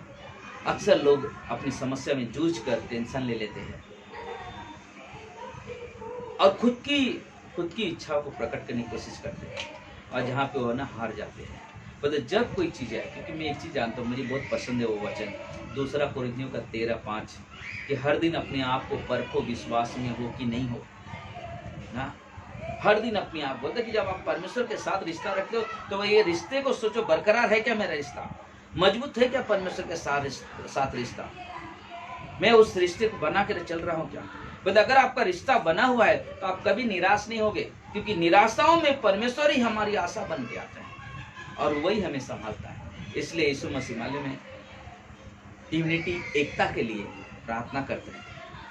अक्सर लोग अपनी समस्या में जूझ कर टेंशन ले लेते हैं और खुद की इच्छाओं को प्रकट करने की कोशिश करते हैं, और जहाँ पे वो ना हार जाते हैं। मतलब जब कोई चीज़ है, क्योंकि मैं एक चीज़ जानता हूँ, मुझे बहुत पसंद है वो वचन 2 कोरिन्थियों का 13:5 कि हर दिन अपने आप को परखो, विश्वास में हो कि नहीं हो ना। हर दिन अपने आप बोलते कि जब आप परमेश्वर के साथ रिश्ता रखते हो तो वह ये रिश्ते को सोचो, बरकरार है क्या मेरा रिश्ता, मजबूत है क्या परमेश्वर के साथ रिश्ता, मैं उस रिश्ते को बना कर चल रहा हूँ क्या। बट अगर आपका रिश्ता बना हुआ है तो आप कभी निराश नहीं होगे, क्योंकि निराशाओं में परमेश्वर ही हमारी आशा बन के आता है और वही हमें संभालता है। इसलिए यीशु मसीह मालूम है यूनिटी, एकता के लिए प्रार्थना करते हैं।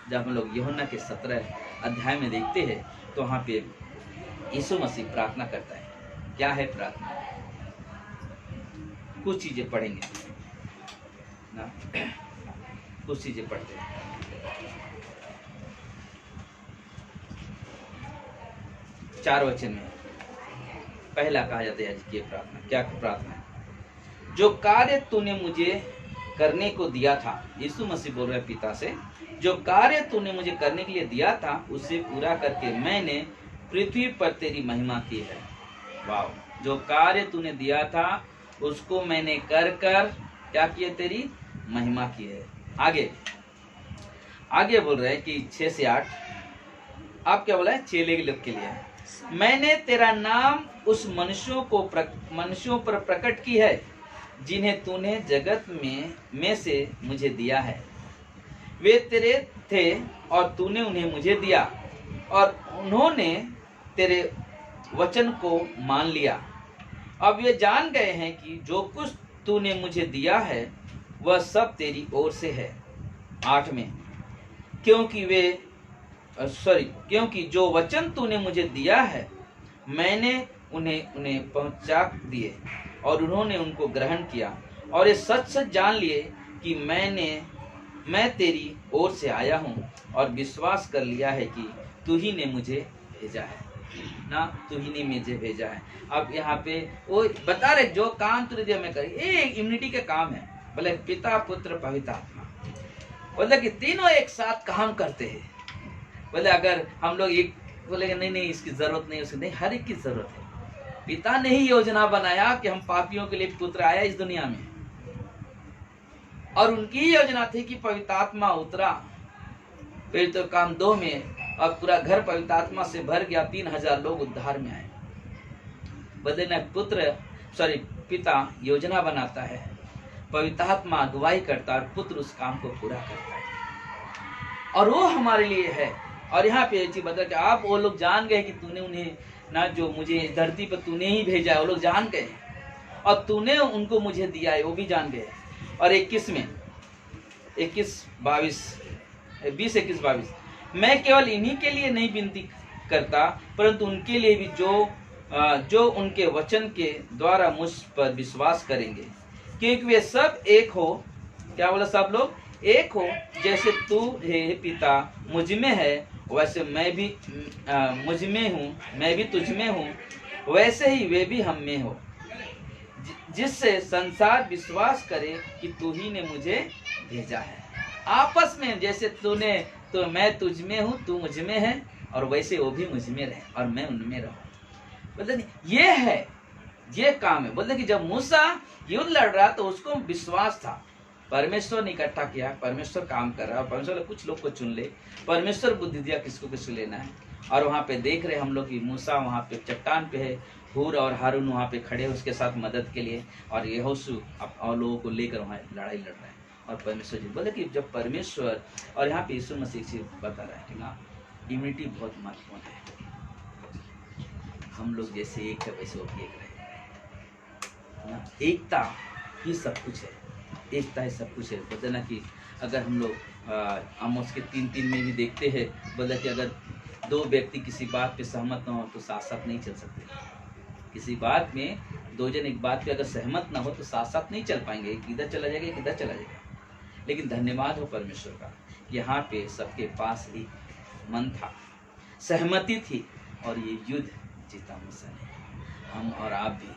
जब हम लोग यूहन्ना के 17 अध्याय में देखते हैं तो वहाँ पे यीशु मसीह प्रार्थना करता है। क्या है प्रार्थना? कुछ चीजें पढ़ेंगे ना, कुछ चीजें पढ़ते हैं। चार वचन में पहला कहा जाता है आज की प्रार्थना। क्या प्रार्थना है? जो कार्य तूने मुझे करने को दिया था, यीशु मसीह बोल रहे हैं पिता से, जो कार्य तूने मुझे करने के लिए दिया था उसे पूरा करके मैंने पृथ्वी पर तेरी महिमा की है। वाह, जो कार्य तूने दिया था उसको मैंने कर क्या किया, तेरी महिमा की है। आगे बोल रहे हैं कि 6 से 8 आप क्या बोला है, चेले के लोग के लिए, मैंने तेरा नाम उस मनुष्यों पर प्रकट की है जिन्हें तूने जगत में से मुझे दिया है। वे तेरे थे और तूने उन्हें मुझे दिया और उन्होंने तेरे वचन को मान लिया। अब वे जान गए हैं कि जो कुछ तूने मुझे दिया है वह सब तेरी ओर से है। 8 में, क्योंकि जो वचन तूने मुझे दिया है मैंने उन्हें पहुंचा दिए और उन्होंने उनको ग्रहण किया और ये सच जान लिए कि मैं तेरी ओर से आया हूँ और विश्वास कर लिया है कि तू ही ने मुझे भेजा है ना, तू ही ने मुझे भेजा है। अब यहाँ पे वो बता रहे जो काम तूने दिया मैं करी, ये यूनिटी के काम है। बोले पिता पुत्र पवित्र आत्मा, बोले कि तीनों एक साथ काम करते हैं। बोले अगर हम लोग एक बोलेंगे नहीं इसकी जरूरत नहीं, उसकी नहीं, हर एक की जरूरत है। पिता ने ही योजना बनाया कि हम पापियों के लिए पुत्र आया इस दुनिया में, और उनकी योजना थी कि पवित्र आत्मा उतरा फिर तो काम 2 में और पूरा घर पवित्र आत्मा से भर गया, 3000 लोग उद्धार में आए। बदले पिता योजना बनाता है, पवित्र आत्मा अगुवाई करता है और पुत्र उस काम को पूरा करता है और वो हमारे लिए है। और यहाँ पे एक चीज बता कि आप वो लोग जान गए कि तूने उन्हें ना, जो मुझे धरती पर तूने ही भेजा है, वो लोग जान गए और तूने उनको मुझे दिया है, वो भी जान गए। और 21 में 20-21-22 मैं केवल इन्हीं के लिए नहीं विनती करता परंतु उनके लिए भी जो उनके वचन के द्वारा मुझ पर विश्वास करेंगे, क्योंकि वे सब एक हो। क्या बोला? सब लोग एक हो, जैसे तू हे पिता मुझ में है वैसे मैं भी मुझ में हूँ, मैं भी तुझ में हूँ, वैसे ही वे भी हम में हो, जिससे संसार विश्वास करे कि तू ही ने मुझे भेजा है। आपस में जैसे तो मैं तुझ में हूँ, तू मुझ में है, और वैसे वो भी मुझ में रहे और मैं उनमें रहूं। बोलते ये है, ये काम है। बोलते कि जब मूसा युद्ध लड़ रहा तो उसको विश्वास था, परमेश्वर ने इकट्ठा किया, परमेश्वर काम कर रहा है, परमेश्वर ने कुछ लोग को चुन ले, परमेश्वर बुद्धि दिया किसको लेना है। और वहाँ पे देख रहे हम लोग कि मूसा वहाँ पे चट्टान पे है, हूर और हारून वहाँ पे खड़े हैं उसके साथ मदद के लिए, और यहोशू और लोगों को लेकर वहाँ लड़ाई लड़ रहा है। और परमेश्वर जी बोले कि जब परमेश्वर, और यहाँ पे यीशु मसीह से बता रहा है कि ना यूनिटी बहुत महत्वपूर्ण है। हम लोग जैसे एक है वैसे वो भी एक रहे ना, एकता ही सब कुछ है, एकता ही सब कुछ है। बोलते ना कि अगर हम लोग आमोस के 3:3 में भी देखते हैं, बोला कि अगर 2 व्यक्ति किसी बात पे सहमत ना हो तो साथ साथ नहीं चल सकते। किसी बात में 2 जन एक बात पे अगर सहमत ना हो तो साथ साथ नहीं चल पाएंगे, एक इधर चला जाएगा एक इधर चला जाएगा। लेकिन धन्यवाद हो परमेश्वर का, यहाँ पे सबके पास ही मन था, सहमति थी और ये युद्ध जीता मूसा ने। हम और आप भी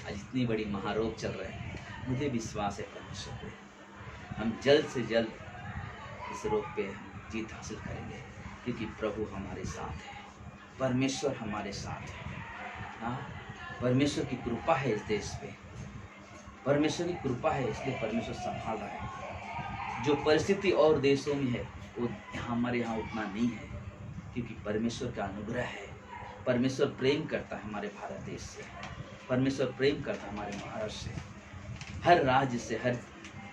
आज इतनी बड़ी महारोग चल रहे हैं, मुझे विश्वास है परमेश्वर पे हम जल्द से जल्द इस रोग पे जीत हासिल करेंगे, क्योंकि प्रभु हमारे साथ है, परमेश्वर हमारे साथ है। हाँ, परमेश्वर की कृपा है इस देश पे, परमेश्वर की कृपा है, इसलिए परमेश्वर संभाल रहा है। जो परिस्थिति और देशों में है वो हमारे यहाँ उतना नहीं है, क्योंकि परमेश्वर का अनुग्रह है। परमेश्वर प्रेम करता है हमारे भारत देश से, परमेश्वर प्रेम करता है हमारे महाराष्ट्र से, हर राज्य से, हर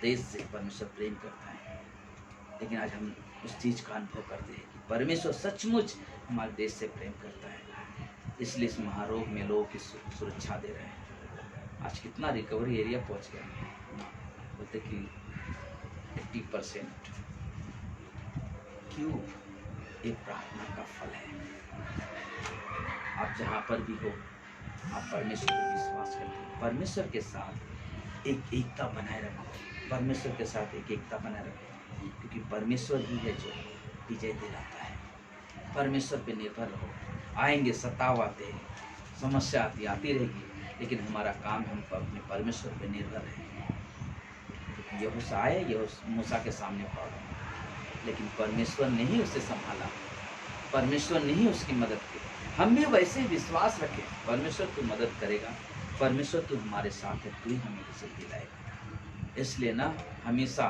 देश से परमेश्वर प्रेम करता है। लेकिन आज हम उस चीज़ का अनुभव करते हैं कि परमेश्वर सचमुच हमारे देश से प्रेम करता है, इसलिए इस महारोग में लोगों की सुरक्षा दे रहे हैं। आज कितना रिकवरी एरिया पहुंच गया, बोलते कि 80%। क्यों? ये प्रार्थना का फल है। आप जहाँ पर भी हो, आप परमेश्वर पर विश्वास करते हो, परमेश्वर के साथ एक एकता बनाए रखो, परमेश्वर के साथ एक एकता बनाए रखो, क्योंकि परमेश्वर ही है जो विजय दिलाता है। परमेश्वर पे निर्भर रहो। आएंगे सताव आते हैं, समस्या आती रहेगी, लेकिन हमारा काम हम अपने परमेश्वर पे निर्भर है। यहोशू आए, मूसा के सामने पड़ा, लेकिन परमेश्वर ने ही उसे संभाला, परमेश्वर ने ही उसकी मदद की। हम भी वैसे ही विश्वास रखें, परमेश्वर तू मदद करेगा, परमेश्वर तू हमारे साथ है, तू ही हमें इसे दिलाएगा। इसलिए ना हमेशा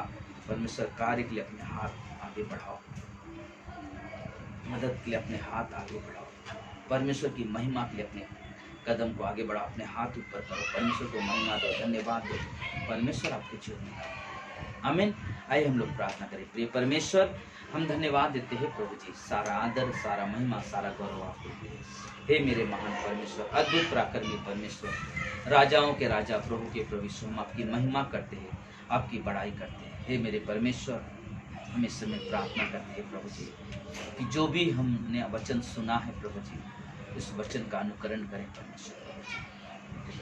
परमेश्वर कार्य के लिए अपने हाथ आगे बढ़ाओ, मदद के लिए अपने हाथ आगे बढ़ाओ, परमेश्वर की महिमा के लिए अपने कदम को आगे बढ़ाओ, अपने हाथ ऊपर करो, परमेश्वर को महिमा दो, धन्यवाद दो, परमेश्वर आपके जीवन में। आमीन। आइए हम लोग प्रार्थना करें। प्रिय परमेश्वर, हम धन्यवाद देते हैं प्रभु जी, सारा आदर, सारा महिमा, सारा गौरव आपको दे। हे मेरे महान परमेश्वर, अद्भुत पराक्रमी परमेश्वर, राजाओं के राजा, प्रभु के प्रभु, हम आपकी महिमा करते हैं, आपकी बड़ाई करते हैं। हे मेरे परमेश्वर, हम इस समय प्रार्थना करते हैं प्रभु जी कि जो भी हमने वचन सुना है प्रभु जी, इस वचन का अनुकरण करें परमेश्वर।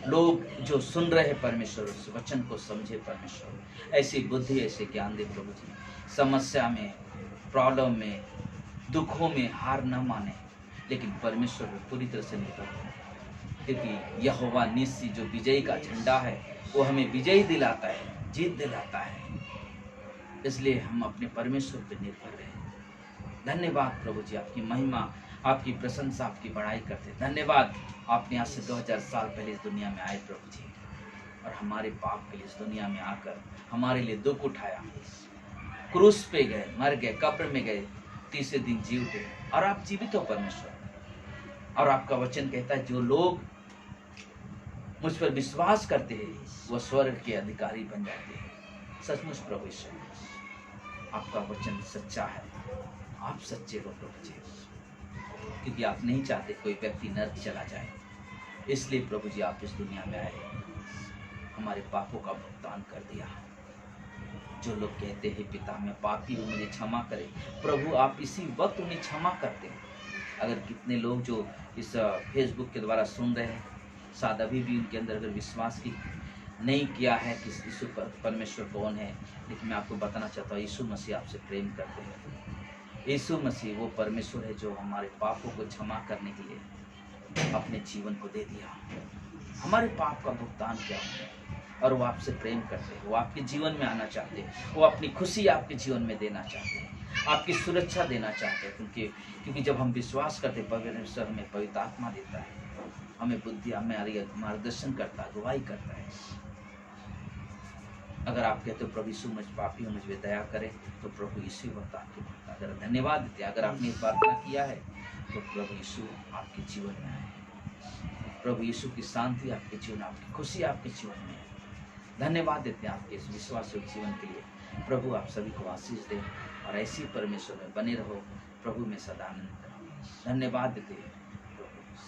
लोग जो सुन रहे हैं परमेश्वर, उस वचन को समझे परमेश्वर, ऐसी बुद्धि, ऐसे ज्ञान दे प्रभु जी। समस्या में, प्रॉब्लम में, दुखों में हार न माने, लेकिन परमेश्वर पर पूरी तरह से निर्भर हो, क्योंकि यहोवा निस्सी जो विजयी का झंडा है, वो हमें विजयी दिलाता है, जीत दिलाता है। इसलिए हम अपने परमेश्वर पर निर्भर रहे। धन्यवाद प्रभु जी, आपकी महिमा, आपकी प्रशंसा, आपकी बड़ाई करते। धन्यवाद, आपने आज से 2000 साल पहले इस दुनिया में आए प्रभु जी, और हमारे पाप के लिए इस दुनिया में आकर हमारे लिए दुख उठाया, क्रूस पे गए, मर गए, कब्र में गए, तीसरे दिन जी उठे, और आप जीवित हो परमेश्वर। और आपका वचन कहता है जो लोग मुझ पर विश्वास करते हैं वो स्वर्ग के अधिकारी बन जाते हैं। सचमुच प्रभु ईश्वर, आपका वचन सच्चा है, आप सच्चे हो प्रभु जी, क्योंकि आप नहीं चाहते कोई व्यक्ति नरक चला जाए। इसलिए प्रभु जी आप इस दुनिया में आए, हमारे पापों का भुगतान कर दिया। जो लोग कहते हैं पिता मैं पापी हूँ, मुझे क्षमा करें, प्रभु आप इसी वक्त उन्हें क्षमा करते हैं। अगर कितने लोग जो इस फेसबुक के द्वारा सुन रहे हैं, शायद अभी भी उनके अंदर अगर विश्वास की नहीं किया है कि यीशु परमेश्वर कौन है, लेकिन मैं आपको बताना चाहता हूँ यीशु मसीह आपसे प्रेम करते हैं। यीशु मसीह वो परमेश्वर है जो हमारे पापों को क्षमा करने के लिए अपने जीवन को दे दिया। हमारे पाप का भुगतान क्या है, और वो आपसे प्रेम करते हैं, वो आपके जीवन में आना चाहते हैं, वो अपनी खुशी आपके जीवन में देना चाहते हैं, आपकी सुरक्षा देना चाहते हैं। क्योंकि जब हम विश्वास करते हैं, परमेश्वर हमें पवित्र आत्मा देता है, हमें बुद्धि, हमें मार्गदर्शन करता है, अगुवाई करता है। अगर आप कहते हो प्रभु यीशु मुझ पापी हूँ, मुझ पे दया करे, तो प्रभु यीशु वक्त आपके अगर धन्यवाद देते। अगर आपने प्रार्थना किया है तो प्रभु यीशु आपके जीवन में आए, प्रभु यीशु की शांति आपके जीवन, आपकी खुशी आपके जीवन में है। धन्यवाद देते हैं आपके इस विश्वास जीवन के लिए। प्रभु आप सभी को आशीष दें और ऐसी परमेश्वर में बने रहो, प्रभु में सदा आनंद करो। धन्यवाद देते हैं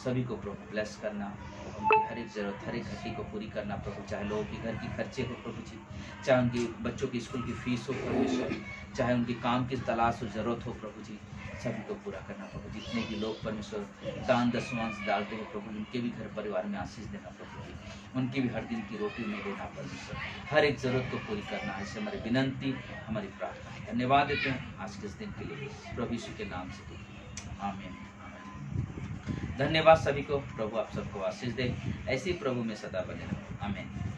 सभी को, प्रभु ब्लेस करना, उनकी हर एक जरूरत, हर एक घटी को पूरी करना प्रभु, चाहे लोगों के घर की खर्चे हो प्रभु जी, चाहे उनके बच्चों की स्कूल की फीस हो परमेश्वर, चाहे उनकी काम की तलाश हो, जरूरत हो प्रभु जी, सभी को पूरा करना प्रभु। जितने भी लोग परमेश्वर दान दशमांश डालते हैं प्रभु, उनके भी घर परिवार में आशीष देना प्रभु जी, उनकी भी हर दिन की रोटी में देना परमेश्वर, हर एक जरूरत को पूरी करना। ऐसे हमारी विनंती, हमारी प्रार्थना। धन्यवाद देते हैं आज के इस दिन के लिए प्रभु यीशु के नाम से। आमीन। आमीन। धन्यवाद सभी को। प्रभु आप सबको आशीष दे। ऐसे ही प्रभु में सदा बने रहो। आमीन।